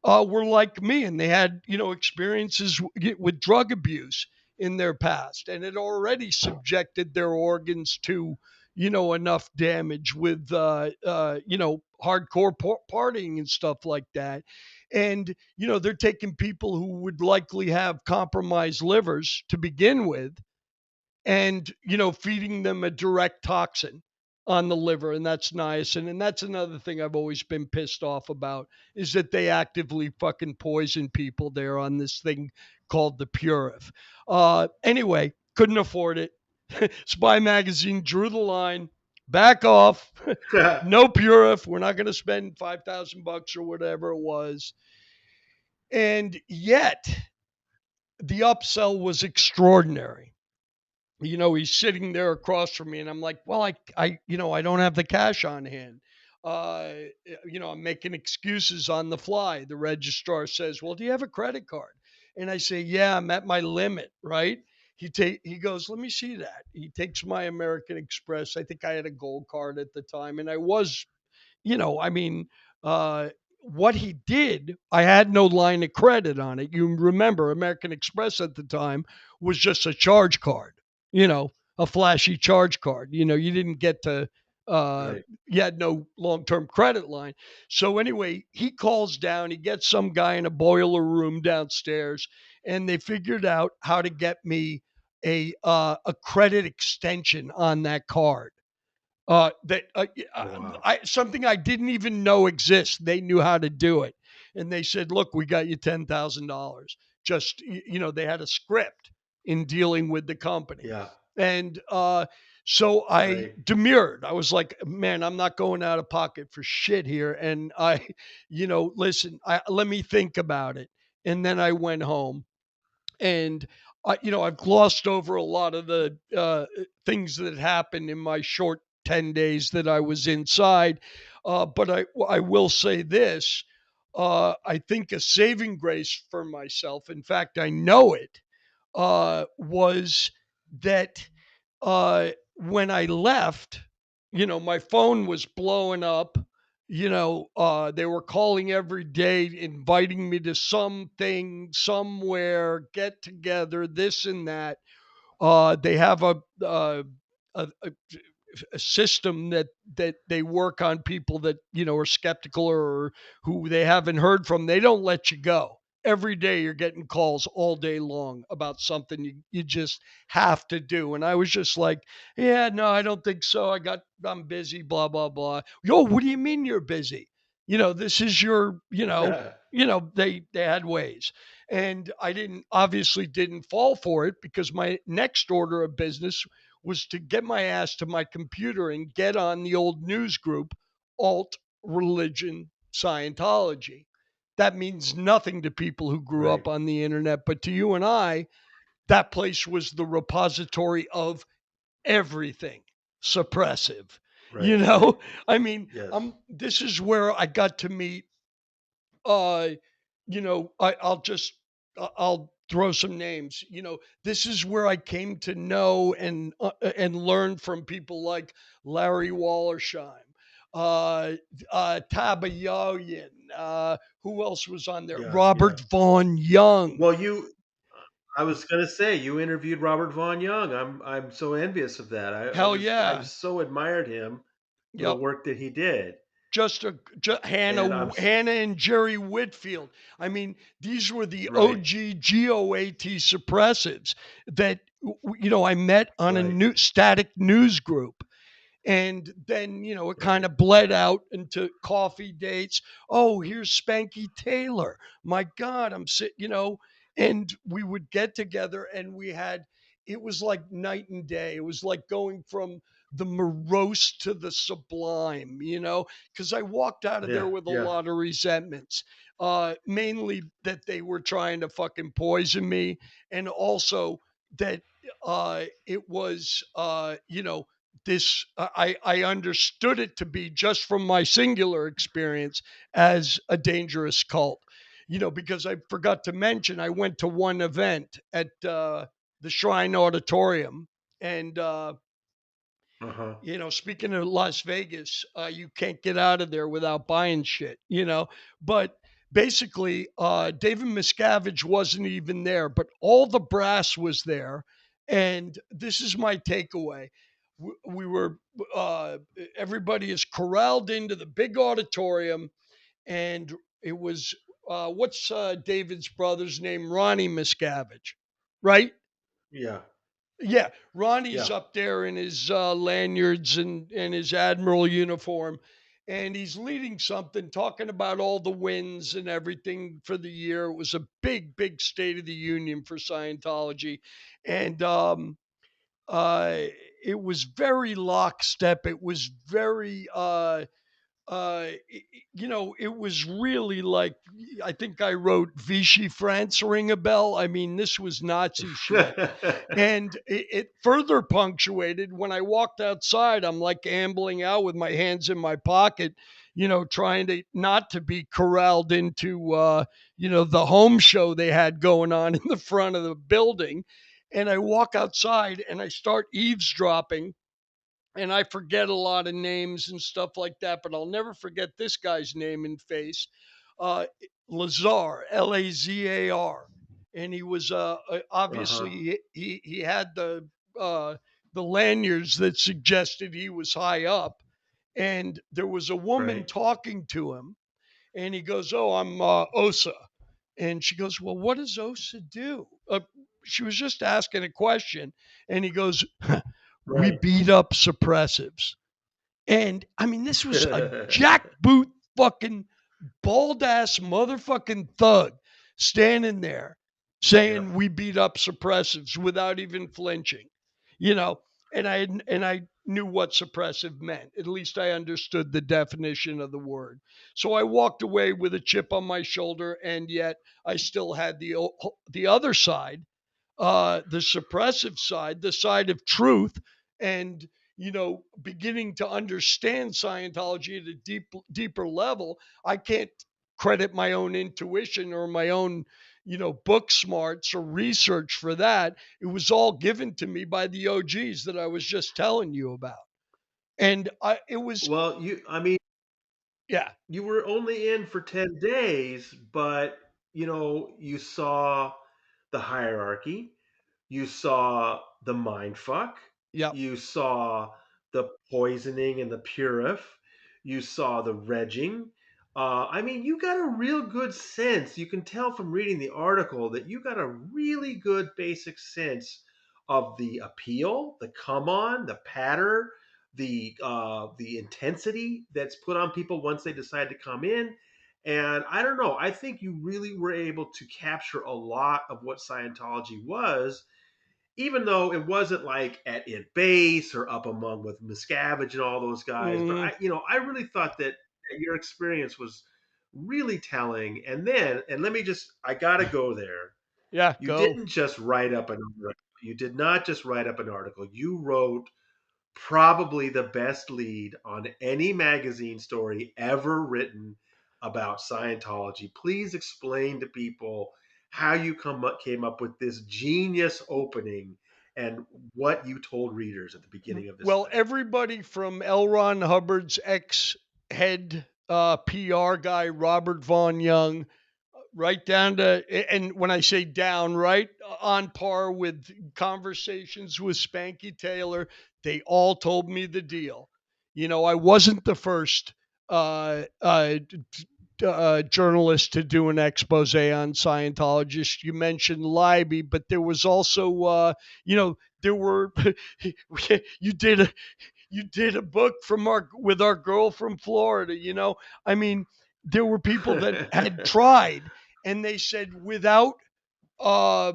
Speaker 2: were like me, and they had experiences with drug abuse in their past, and it already subjected their organs to enough damage with hardcore partying and stuff like that. And they're taking people who would likely have compromised livers to begin with, and feeding them a direct toxin. on the liver, and that's niacin. And that's another thing I've always been pissed off about is that they actively fucking poison people there on this thing called the Purif. Anyway, couldn't afford it. Spy Magazine drew the line. Back off. No Purif. We're not going to spend 5,000 bucks or whatever it was. And yet, the upsell was extraordinary. He's sitting there across from me, and I'm like, well, I don't have the cash on hand. Uh, I'm making excuses on the fly. The registrar says, well, do you have a credit card? And I say, yeah, I'm at my limit, right? He goes, let me see that. He takes my American Express. I think I had a gold card at the time, and I was I mean, uh, what he did, I had no line of credit on it. You remember American Express at the time was just a charge card, a flashy charge card. You didn't get to, uh,
Speaker 1: Right.
Speaker 2: you had no long term credit line. So, anyway, he calls down, he gets some guy in a boiler room downstairs, and they figured out how to get me a credit extension on that card that
Speaker 1: Wow.
Speaker 2: something I didn't even know exists. They knew how to do it, and they said, "Look, we got you $10,000." Just they had a script in dealing with the company,
Speaker 1: Yeah.
Speaker 2: and so I
Speaker 1: Right.
Speaker 2: demurred. I was like, "Man, I'm not going out of pocket for shit here." And listen, let me think about it. And then I went home and I've glossed over a lot of the things that happened in my short 10 days that I was inside. But I will say this. I think a saving grace for myself, in fact, I know it, was that when I left, my phone was blowing up. They were calling every day, inviting me to something, somewhere, get together, this and that. They have a system that they work on people that are skeptical or who they haven't heard from. They don't let you go. Every day you're getting calls all day long about something you just have to do. And I was just like, yeah, no, I don't think so. I'm busy, blah, blah, blah. Yo, what do you mean you're busy? This is your, they had ways. And I didn't fall for it because my next order of business was to get my ass to my computer and get on the old news group, Alt Religion Scientology. That means nothing to people who grew
Speaker 1: Right.
Speaker 2: up on the internet, but to you and I, that place was the repository of everything suppressive. You
Speaker 1: Right. Right.
Speaker 2: know, I mean,
Speaker 1: Yes.
Speaker 2: this is where I got to meet uh, I'll throw some names. This is where I came to know and learn from people like Larry Wallersheim, uh, Tabayoyen. Who else was on there?
Speaker 1: Yeah. Yeah.
Speaker 2: Robert Vaughn Young.
Speaker 1: Well, I was gonna say you interviewed Robert Vaughn Young. I'm so envious of that.
Speaker 2: Hell
Speaker 1: I
Speaker 2: yeah.
Speaker 1: so admired him for the
Speaker 2: Yep.
Speaker 1: work that he did, and
Speaker 2: Hannah and Jerry Whitfield. I mean, these were the
Speaker 1: right.
Speaker 2: OG GOAT suppressives that I met on a
Speaker 1: Right.
Speaker 2: new static news group. And then, it kind
Speaker 1: Right.
Speaker 2: of bled out into coffee dates. Oh, here's Spanky Taylor. My God, I'm sick, and we would get together and it was like night and day. It was like going from the morose to the sublime, because I walked out of there
Speaker 1: Yeah.
Speaker 2: with a
Speaker 1: Yeah.
Speaker 2: lot of resentments, mainly that they were trying to fucking poison me, and also that it was, this I understood it to be just from my singular experience as a dangerous cult. Because I forgot to mention I went to one event at the Shrine Auditorium, and
Speaker 1: Uh huh.
Speaker 2: speaking of Las Vegas, you can't get out of there without buying shit, But basically, David Miscavige wasn't even there, but all the brass was there. And this is my takeaway. We were, everybody is corralled into the big auditorium, and it was, what's David's brother's name? Ronnie Miscavige, right?
Speaker 1: Yeah.
Speaker 2: Yeah, Ronnie's
Speaker 1: Yeah.
Speaker 2: up there in his lanyards and his admiral uniform, and he's leading something, talking about all the wins and everything for the year. It was a big, big State of the Union for Scientology, and uh, it was very lockstep. It was very it was really like, I think I wrote Vichy France ring a bell. I mean, this was Nazi shit. And it further punctuated when I walked outside. I'm like ambling out with my hands in my pocket, trying to not to be corralled into, the home show they had going on in the front of the building. And I walk outside and I start eavesdropping, and I forget a lot of names and stuff like that, but I'll never forget this guy's name and face. Uh, Lazar, Lazar, and he was obviously
Speaker 1: Uh-huh.
Speaker 2: he had the lanyards that suggested he was high up, and there was a woman
Speaker 1: Right.
Speaker 2: talking to him, and he goes, "Oh, I'm Osa," and she goes, "Well, what does Osa do?" She was just asking a question, and he goes, "We
Speaker 1: Right.
Speaker 2: beat up suppressives." And I mean, this was a jackboot fucking bald ass motherfucking thug standing there
Speaker 1: Yeah.
Speaker 2: saying we beat up suppressives without even flinching, you know. And I knew what suppressive meant. At least I understood the definition of the word. So I walked away with a chip on my shoulder, and yet I still had the other side, the suppressive side, the side of truth, and beginning to understand Scientology at a deeper level. I can't credit my own intuition or my own, book smarts or research for that. It was all given to me by the OGs that I was just telling you about, and it was,
Speaker 1: Well, I mean,
Speaker 2: yeah,
Speaker 1: you were only in for 10 days, but you saw the hierarchy, you saw the mind fuck,
Speaker 2: yep.
Speaker 1: you saw the poisoning and the purif, you saw the regging. I mean, you got a real good sense. You can tell from reading the article that you got a really good basic sense of the appeal, the come on, the patter, the intensity that's put on people once they decide to come in. And I don't know. I think you really were able to capture a lot of what Scientology was, even though it wasn't like at its base or up among with Miscavige and all those guys. But
Speaker 2: Mm,
Speaker 1: I really thought that your experience was really telling. And let me just, I got to go there.
Speaker 2: yeah,
Speaker 1: You
Speaker 2: go.
Speaker 1: didn't just write up an article. You did not just write up an article. You wrote probably the best lead on any magazine story ever written about Scientology. Please explain to people how you came up with this genius opening and what you told readers at the beginning of this
Speaker 2: Well,
Speaker 1: thing.
Speaker 2: everybody from L. Ron Hubbard's ex head PR guy, Robert Vaughn Young, right down to, and when I say down, right on par with conversations with Spanky Taylor, they all told me the deal. I wasn't the first journalist to do an expose on Scientologists. You mentioned Libby, but there was also, there were you did a book from our with our girl from Florida. I mean, there were people that had tried, and they said uh,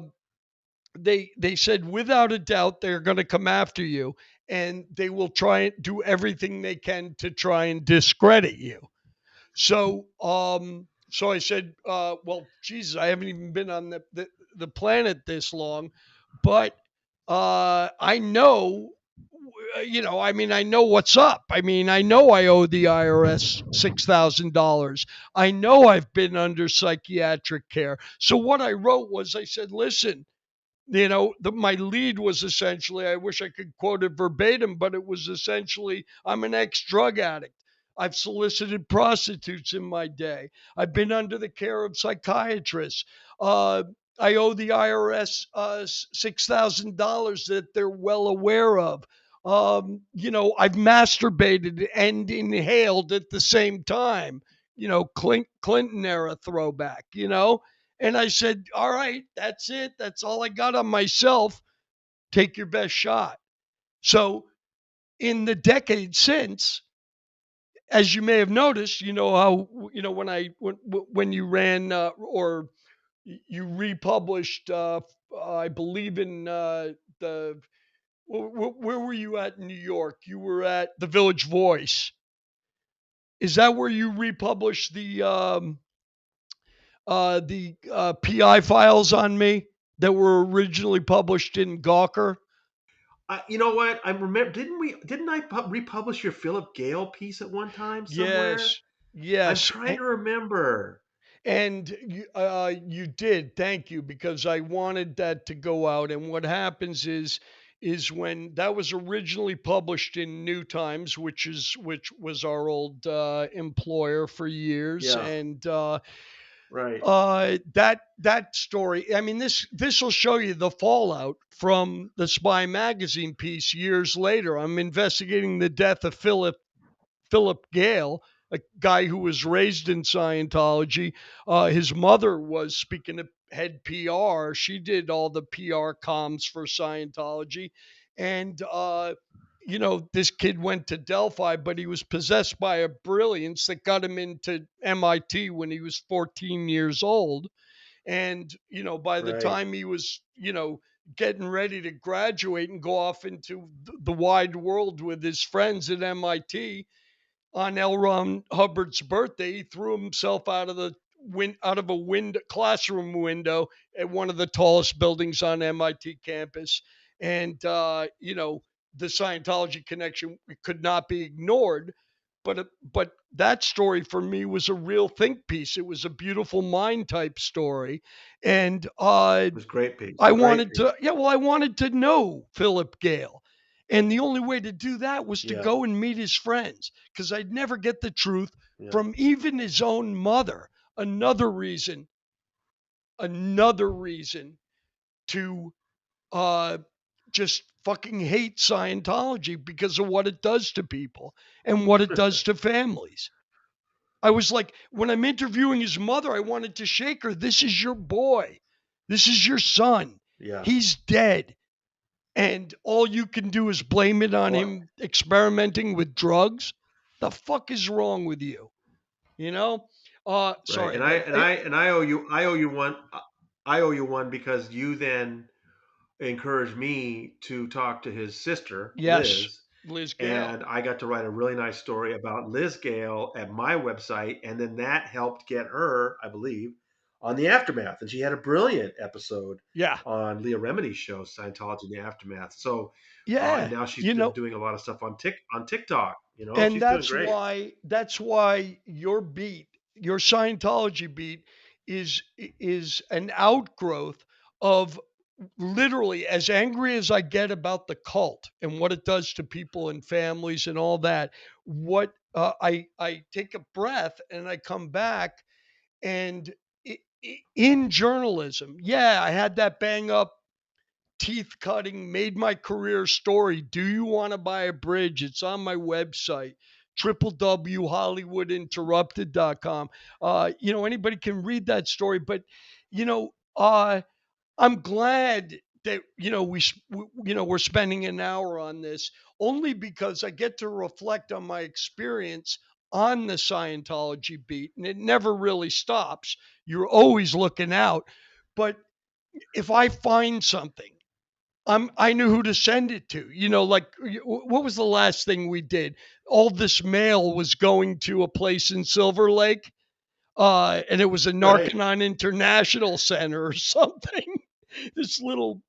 Speaker 2: they said without a doubt they're going to come after you, and they will try and do everything they can to try and discredit you. So I said, well, Jesus, I haven't even been on the planet this long, but I know, I mean, I know what's up. I mean, I know I owe the IRS $6,000. I know I've been under psychiatric care. So what I wrote was, I said, listen, my lead was essentially, I wish I could quote it verbatim, but it was essentially, I'm an ex-drug addict. I've solicited prostitutes in my day. I've been under the care of psychiatrists. uh, I owe the IRS $6,000 that they're well aware of. I've masturbated and inhaled at the same time. Clinton era throwback. And I said, all right, that's it. That's all I got on myself. take your best shot. So in the decade since, as you may have noticed, you know how when you ran or you republished, I believe in the where were you at in New York? You were at the Village Voice. Is that where you republished the PI files on me that were originally published in Gawker?
Speaker 1: You know what? I remember. Didn't I republish your Philip Gale piece at one time somewhere?
Speaker 2: Yes,
Speaker 1: I'm
Speaker 2: yes,
Speaker 1: trying to remember.
Speaker 2: and you did. Thank you, because I wanted that to go out. And what happens is when that was originally published in New Times, which was our old employer for years,
Speaker 1: Yeah,
Speaker 2: and
Speaker 1: right.
Speaker 2: that story. I mean, this will show you the fallout from the Spy magazine piece years later. I'm investigating the death of Philip Gale, a guy who was raised in Scientology. His mother was, speaking of head PR, she did all the PR comms for Scientology. And, this kid went to Delphi, but he was possessed by a brilliance that got him into MIT when he was 14 years old. And, by the
Speaker 1: Right.
Speaker 2: time he was, getting ready to graduate and go off into the wide world with his friends at MIT, on L. Ron Hubbard's birthday, he threw himself out of a classroom window at one of the tallest buildings on MIT campus, and the Scientology connection could not be ignored. But that story for me was a real think piece. It was a beautiful mind type story, and
Speaker 1: It was a great piece.
Speaker 2: I
Speaker 1: Great
Speaker 2: wanted to,
Speaker 1: piece.
Speaker 2: yeah, well, I wanted to know Philip Gale. And the only way to do that was to
Speaker 1: Yeah.
Speaker 2: go and meet his friends, because I'd never get the truth
Speaker 1: Yeah.
Speaker 2: from even his own mother. Another reason, another reason to uh, just fucking hate Scientology because of what it does to people and what it does to families. I was like, when I'm interviewing his mother, I wanted to shake her. This is your boy. This is your son.
Speaker 1: Yeah.
Speaker 2: He's dead. And all you can do is blame it on
Speaker 1: Well,
Speaker 2: him experimenting with drugs. The fuck is wrong with you? You know?
Speaker 1: right.
Speaker 2: Sorry, but
Speaker 1: And I owe you one. I owe you one because you then encouraged me to talk to his sister,
Speaker 2: yes,
Speaker 1: Liz,
Speaker 2: Liz Gale.
Speaker 1: and I got to write a really nice story about Liz Gale at my website, and then that helped get her, I believe, on the aftermath, and she had a brilliant episode
Speaker 2: Yeah,
Speaker 1: on Leah Remini's show, Scientology in the Aftermath. So, and
Speaker 2: yeah.
Speaker 1: now she's
Speaker 2: You
Speaker 1: been
Speaker 2: know,
Speaker 1: doing a lot of stuff on TikTok.
Speaker 2: and
Speaker 1: She's doing great.
Speaker 2: that's why your beat, your Scientology beat, is an outgrowth of, literally, as angry as I get about the cult and what it does to people and families and all that. What I take a breath and I come back, and in journalism, yeah, I had that bang up, teeth cutting, made my career story. Do you want to buy a bridge? It's on my website, www.hollywoodinterrupted.com. Anybody can read that story, but you know, I'm glad that we're spending an hour on this, only because I get to reflect on my experience on the Scientology beat, and it never really stops. You're always looking out, but if I find something, I knew who to send it to. Like, what was the last thing we did? All this mail was going to a place in Silver Lake, and it was a
Speaker 1: Right.
Speaker 2: Narconon International Center or something. This little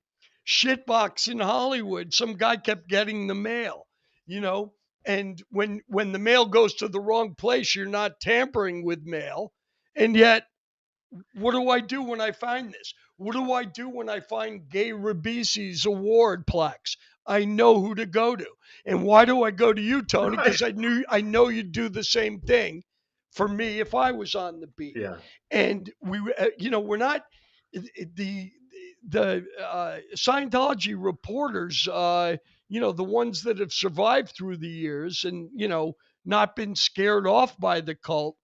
Speaker 2: shitbox in Hollywood. Some guy kept getting the mail, you know. And when the mail goes to the wrong place, you're not tampering with mail. And yet, what do I do when I find this? What do I do when I find Gay Rabice's award plaques? I know who to go to. And why do I go to you, Tony?
Speaker 1: Right.
Speaker 2: Because I know you'd do the same thing for me if I was on the beat.
Speaker 1: Yeah.
Speaker 2: And we're not the Scientology reporters. The ones that have survived through the years and not been scared off by the cult,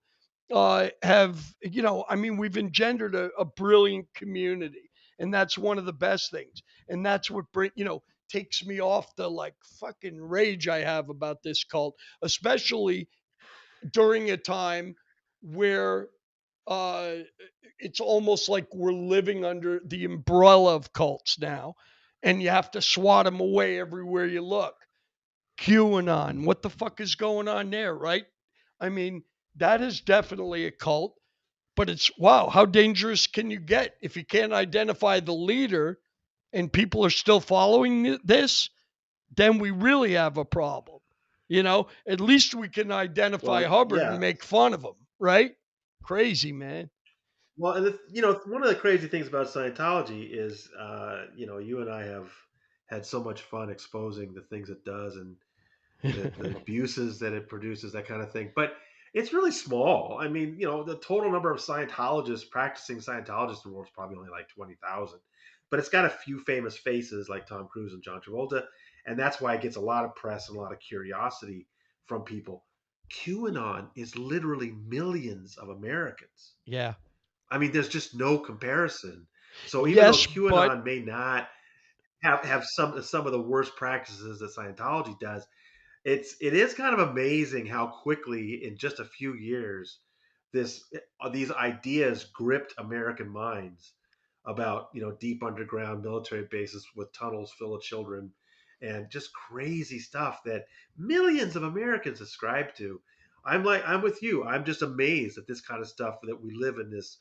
Speaker 2: have, I mean, we've engendered a brilliant community, and that's one of the best things. And that's what bring, takes me off the like fucking rage I have about this cult, especially during a time where uh, it's almost like we're living under the umbrella of cults now, and you have to swat them away everywhere you look. QAnon, what the fuck is going on there, right? I mean, that is definitely a cult, but it's wow, how dangerous can you get if you can't identify the leader and people are still following this? Then we really have a problem. At least we can identify
Speaker 1: Well,
Speaker 2: Hubbard and
Speaker 1: yeah.
Speaker 2: make fun of him, right? Crazy, man.
Speaker 1: Well, and one of the crazy things about Scientology is, you and I have had so much fun exposing the things it does and the abuses that it produces, that kind of thing. But it's really small. I mean, the total number of Scientologists, practicing Scientologists in the world is probably only like 20,000. But it's got a few famous faces like Tom Cruise and John Travolta, and that's why it gets a lot of press and a lot of curiosity from people. QAnon is literally millions of Americans.
Speaker 2: Yeah.
Speaker 1: I mean, there's just no comparison. So even though
Speaker 2: Yes, but
Speaker 1: QAnon may not have some of the worst practices that Scientology does, it is kind of amazing how quickly in just a few years this these ideas gripped American minds about deep underground military bases with tunnels full of children and just crazy stuff that millions of Americans subscribe to. I'm with you. I'm just amazed at this kind of stuff, that we live in this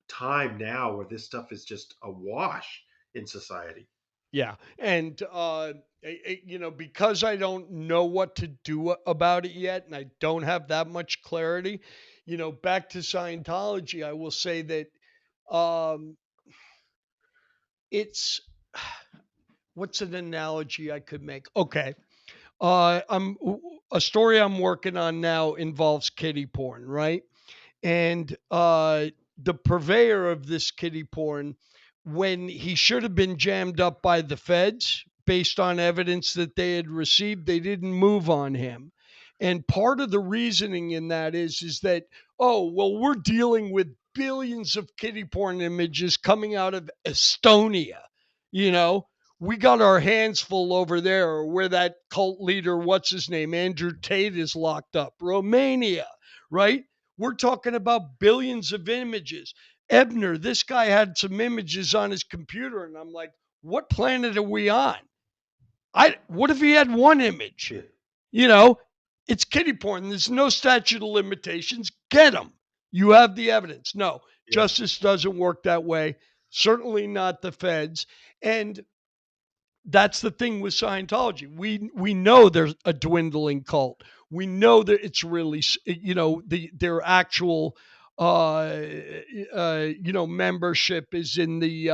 Speaker 1: time now where this stuff is just awash in society.
Speaker 2: yeah. And because I don't know what to do about it yet and I don't have that much clarity, back to Scientology, I will say that um it's what's an analogy I could make? Okay. I'm a story I'm working on now involves kiddie porn, right? And the purveyor of this kiddie porn, when he should have been jammed up by the feds based on evidence that they had received, they didn't move on him. And part of the reasoning in that is that, oh well, we're dealing with billions of kiddie porn images coming out of Estonia, you know. We got our hands full over there, where that cult leader, what's his name, Andrew Tate, is locked up. Romania, right? We're talking about billions of images. Ebner, this guy had some images on his computer, and I'm like, what planet are we on? What if he had one image?
Speaker 1: Yeah,
Speaker 2: You know, it's kiddie porn. There's no statute of limitations. Get him. You have the evidence. No,
Speaker 1: yeah,
Speaker 2: justice doesn't work that way. Certainly not the feds. And that's the thing with Scientology. We know there's a dwindling cult. We know that it's really their actual membership is in the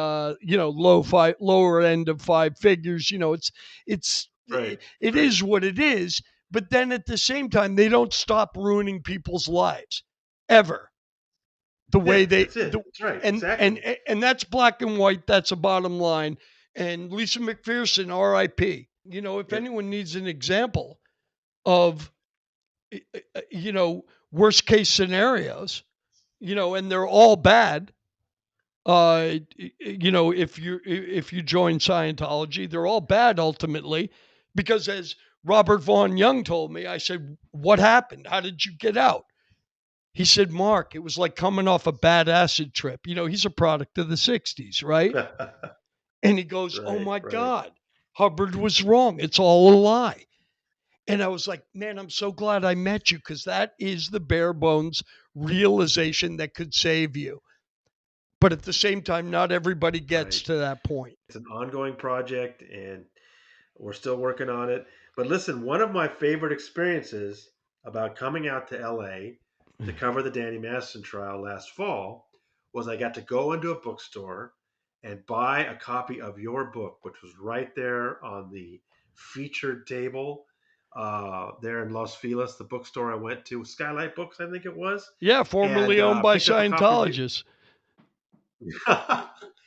Speaker 2: lower end of five figures. It's
Speaker 1: right,
Speaker 2: it
Speaker 1: right.
Speaker 2: is what it is. But then at the same time, they don't stop ruining people's lives ever. The way
Speaker 1: Yeah,
Speaker 2: they
Speaker 1: that's it.
Speaker 2: the
Speaker 1: That's right.
Speaker 2: and and
Speaker 1: Exactly.
Speaker 2: and that's black and white. That's a bottom line. And Lisa McPherson, R.I.P. If
Speaker 1: Yeah,
Speaker 2: anyone needs an example of worst case scenarios, and they're all bad. If you join Scientology, they're all bad ultimately, because as Robert Vaughn Young told me, I said, "What happened? How did you get out?" He said, "Mark, it was like coming off a bad acid trip." He's a product of the 60s, right? And he goes, "Oh
Speaker 1: right,
Speaker 2: my
Speaker 1: right,
Speaker 2: God, Hubbard was wrong. It's all a lie." And I was like, man, I'm so glad I met you, because that is the bare bones realization that could save you. But at the same time, not everybody gets
Speaker 1: right.
Speaker 2: to that point.
Speaker 1: It's an ongoing project, and we're still working on it. But listen, one of my favorite experiences about coming out to LA to cover the Danny Masterson trial last fall was I got to go into a bookstore and buy a copy of your book, which was right there on the featured table there in Los Feliz, the bookstore I went to, Skylight Books, I think it was,
Speaker 2: Yeah,
Speaker 1: and
Speaker 2: formerly owned by
Speaker 1: picked up a copy of you.
Speaker 2: Scientologists.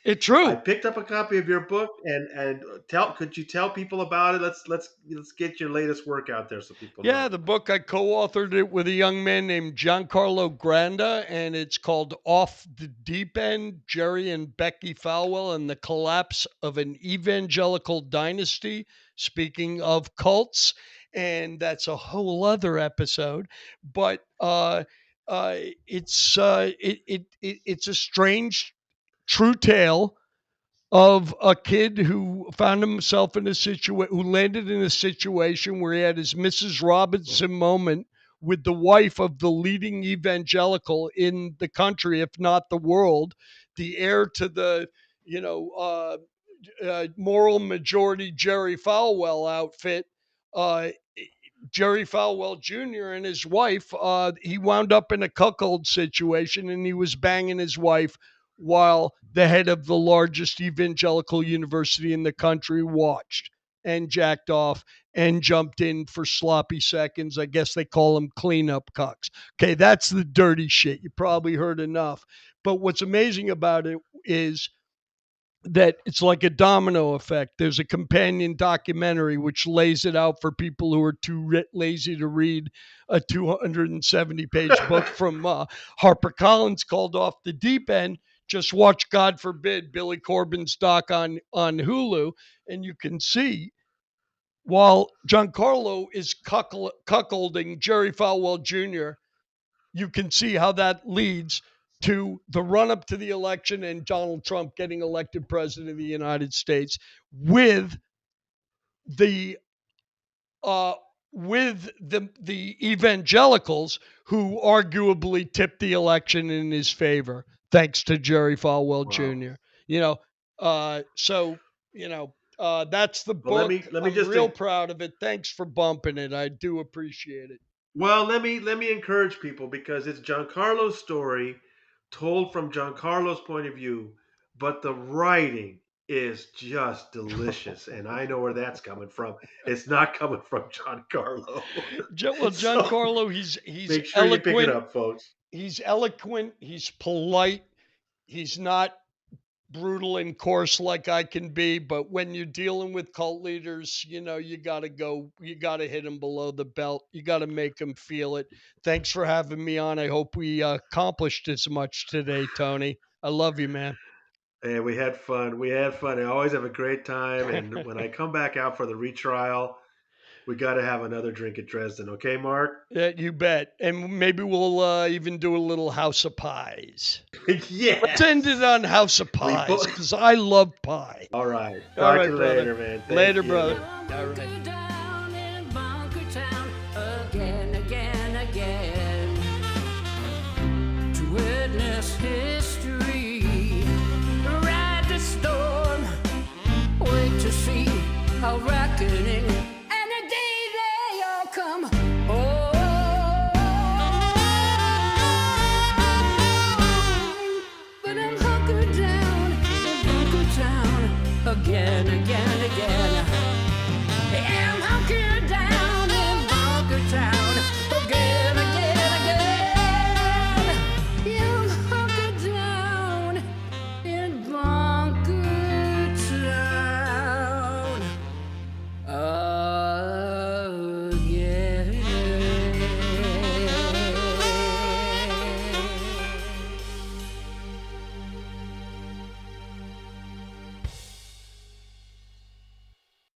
Speaker 2: It's
Speaker 1: I
Speaker 2: true.
Speaker 1: picked up a copy of your book, and tell could you tell people about it? Let's get your latest work out there so people
Speaker 2: Yeah,
Speaker 1: know.
Speaker 2: the book I co-authored it with a young man named Giancarlo Granda, and it's called "Off the Deep End: Jerry and Becky Falwell and the Collapse of an Evangelical Dynasty." Speaking of cults, and that's a whole other episode. But it's a strange, true tale of a kid who found himself in a situation, who landed in a situation where he had his Mrs. Robinson moment with the wife of the leading evangelical in the country, if not the world, the heir to the, you know, moral majority Jerry Falwell outfit. Uh, Jerry Falwell Jr. and his wife, he wound up in a cuckold situation, and he was banging his wife while the head of the largest evangelical university in the country watched and jacked off and jumped in for sloppy seconds. I guess they call them cleanup cucks. Okay, that's the dirty shit. You probably heard enough. But what's amazing about it is that it's like a domino effect. There's a companion documentary which lays it out for people who are too lazy to read a 270-page book from HarperCollins called Off the Deep End. Just watch, God forbid, Billy Corbin's doc on Hulu, and you can see while Giancarlo is cuckolding Jerry Falwell Jr., you can see how that leads to the run up to the election and Donald Trump getting elected president of the United States with the uh, the evangelicals who arguably tipped the election in his favor, thanks to Jerry Falwell
Speaker 1: Wow.
Speaker 2: Jr. You know, so that's the
Speaker 1: Well, let
Speaker 2: book.
Speaker 1: me let me
Speaker 2: I'm
Speaker 1: just
Speaker 2: real proud of it. Thanks for bumping it. I do appreciate it.
Speaker 1: well let me encourage people because it's Giancarlo's story told from Giancarlo's point of view, but the writing is just delicious, and I know where that's coming from. It's not coming from Giancarlo.
Speaker 2: Well,
Speaker 1: So
Speaker 2: Giancarlo, he's
Speaker 1: make sure you pick it
Speaker 2: eloquent.
Speaker 1: up, folks.
Speaker 2: He's eloquent. He's polite. He's not brutal and coarse like I can be. But when you're dealing with cult leaders, you got to go. You got to hit them below the belt. You got to make them feel it. Thanks for having me on. I hope we accomplished as much today, Tony. I love you, man.
Speaker 1: And we had fun. We had fun. I always have a great time. And when I come back out for the retrial, we got to have another drink at Dresden. Okay, Mark?
Speaker 2: Yeah, you bet. And maybe we'll even do a little House of Pies. Let's end it
Speaker 1: Yes.
Speaker 2: on House of
Speaker 1: We
Speaker 2: Pies
Speaker 1: both.
Speaker 2: because I love pie.
Speaker 1: All right.
Speaker 2: All
Speaker 1: Talk to
Speaker 2: right,
Speaker 1: you
Speaker 2: brother.
Speaker 1: later, man. Thank
Speaker 2: Later, brother.
Speaker 1: you.
Speaker 2: All right.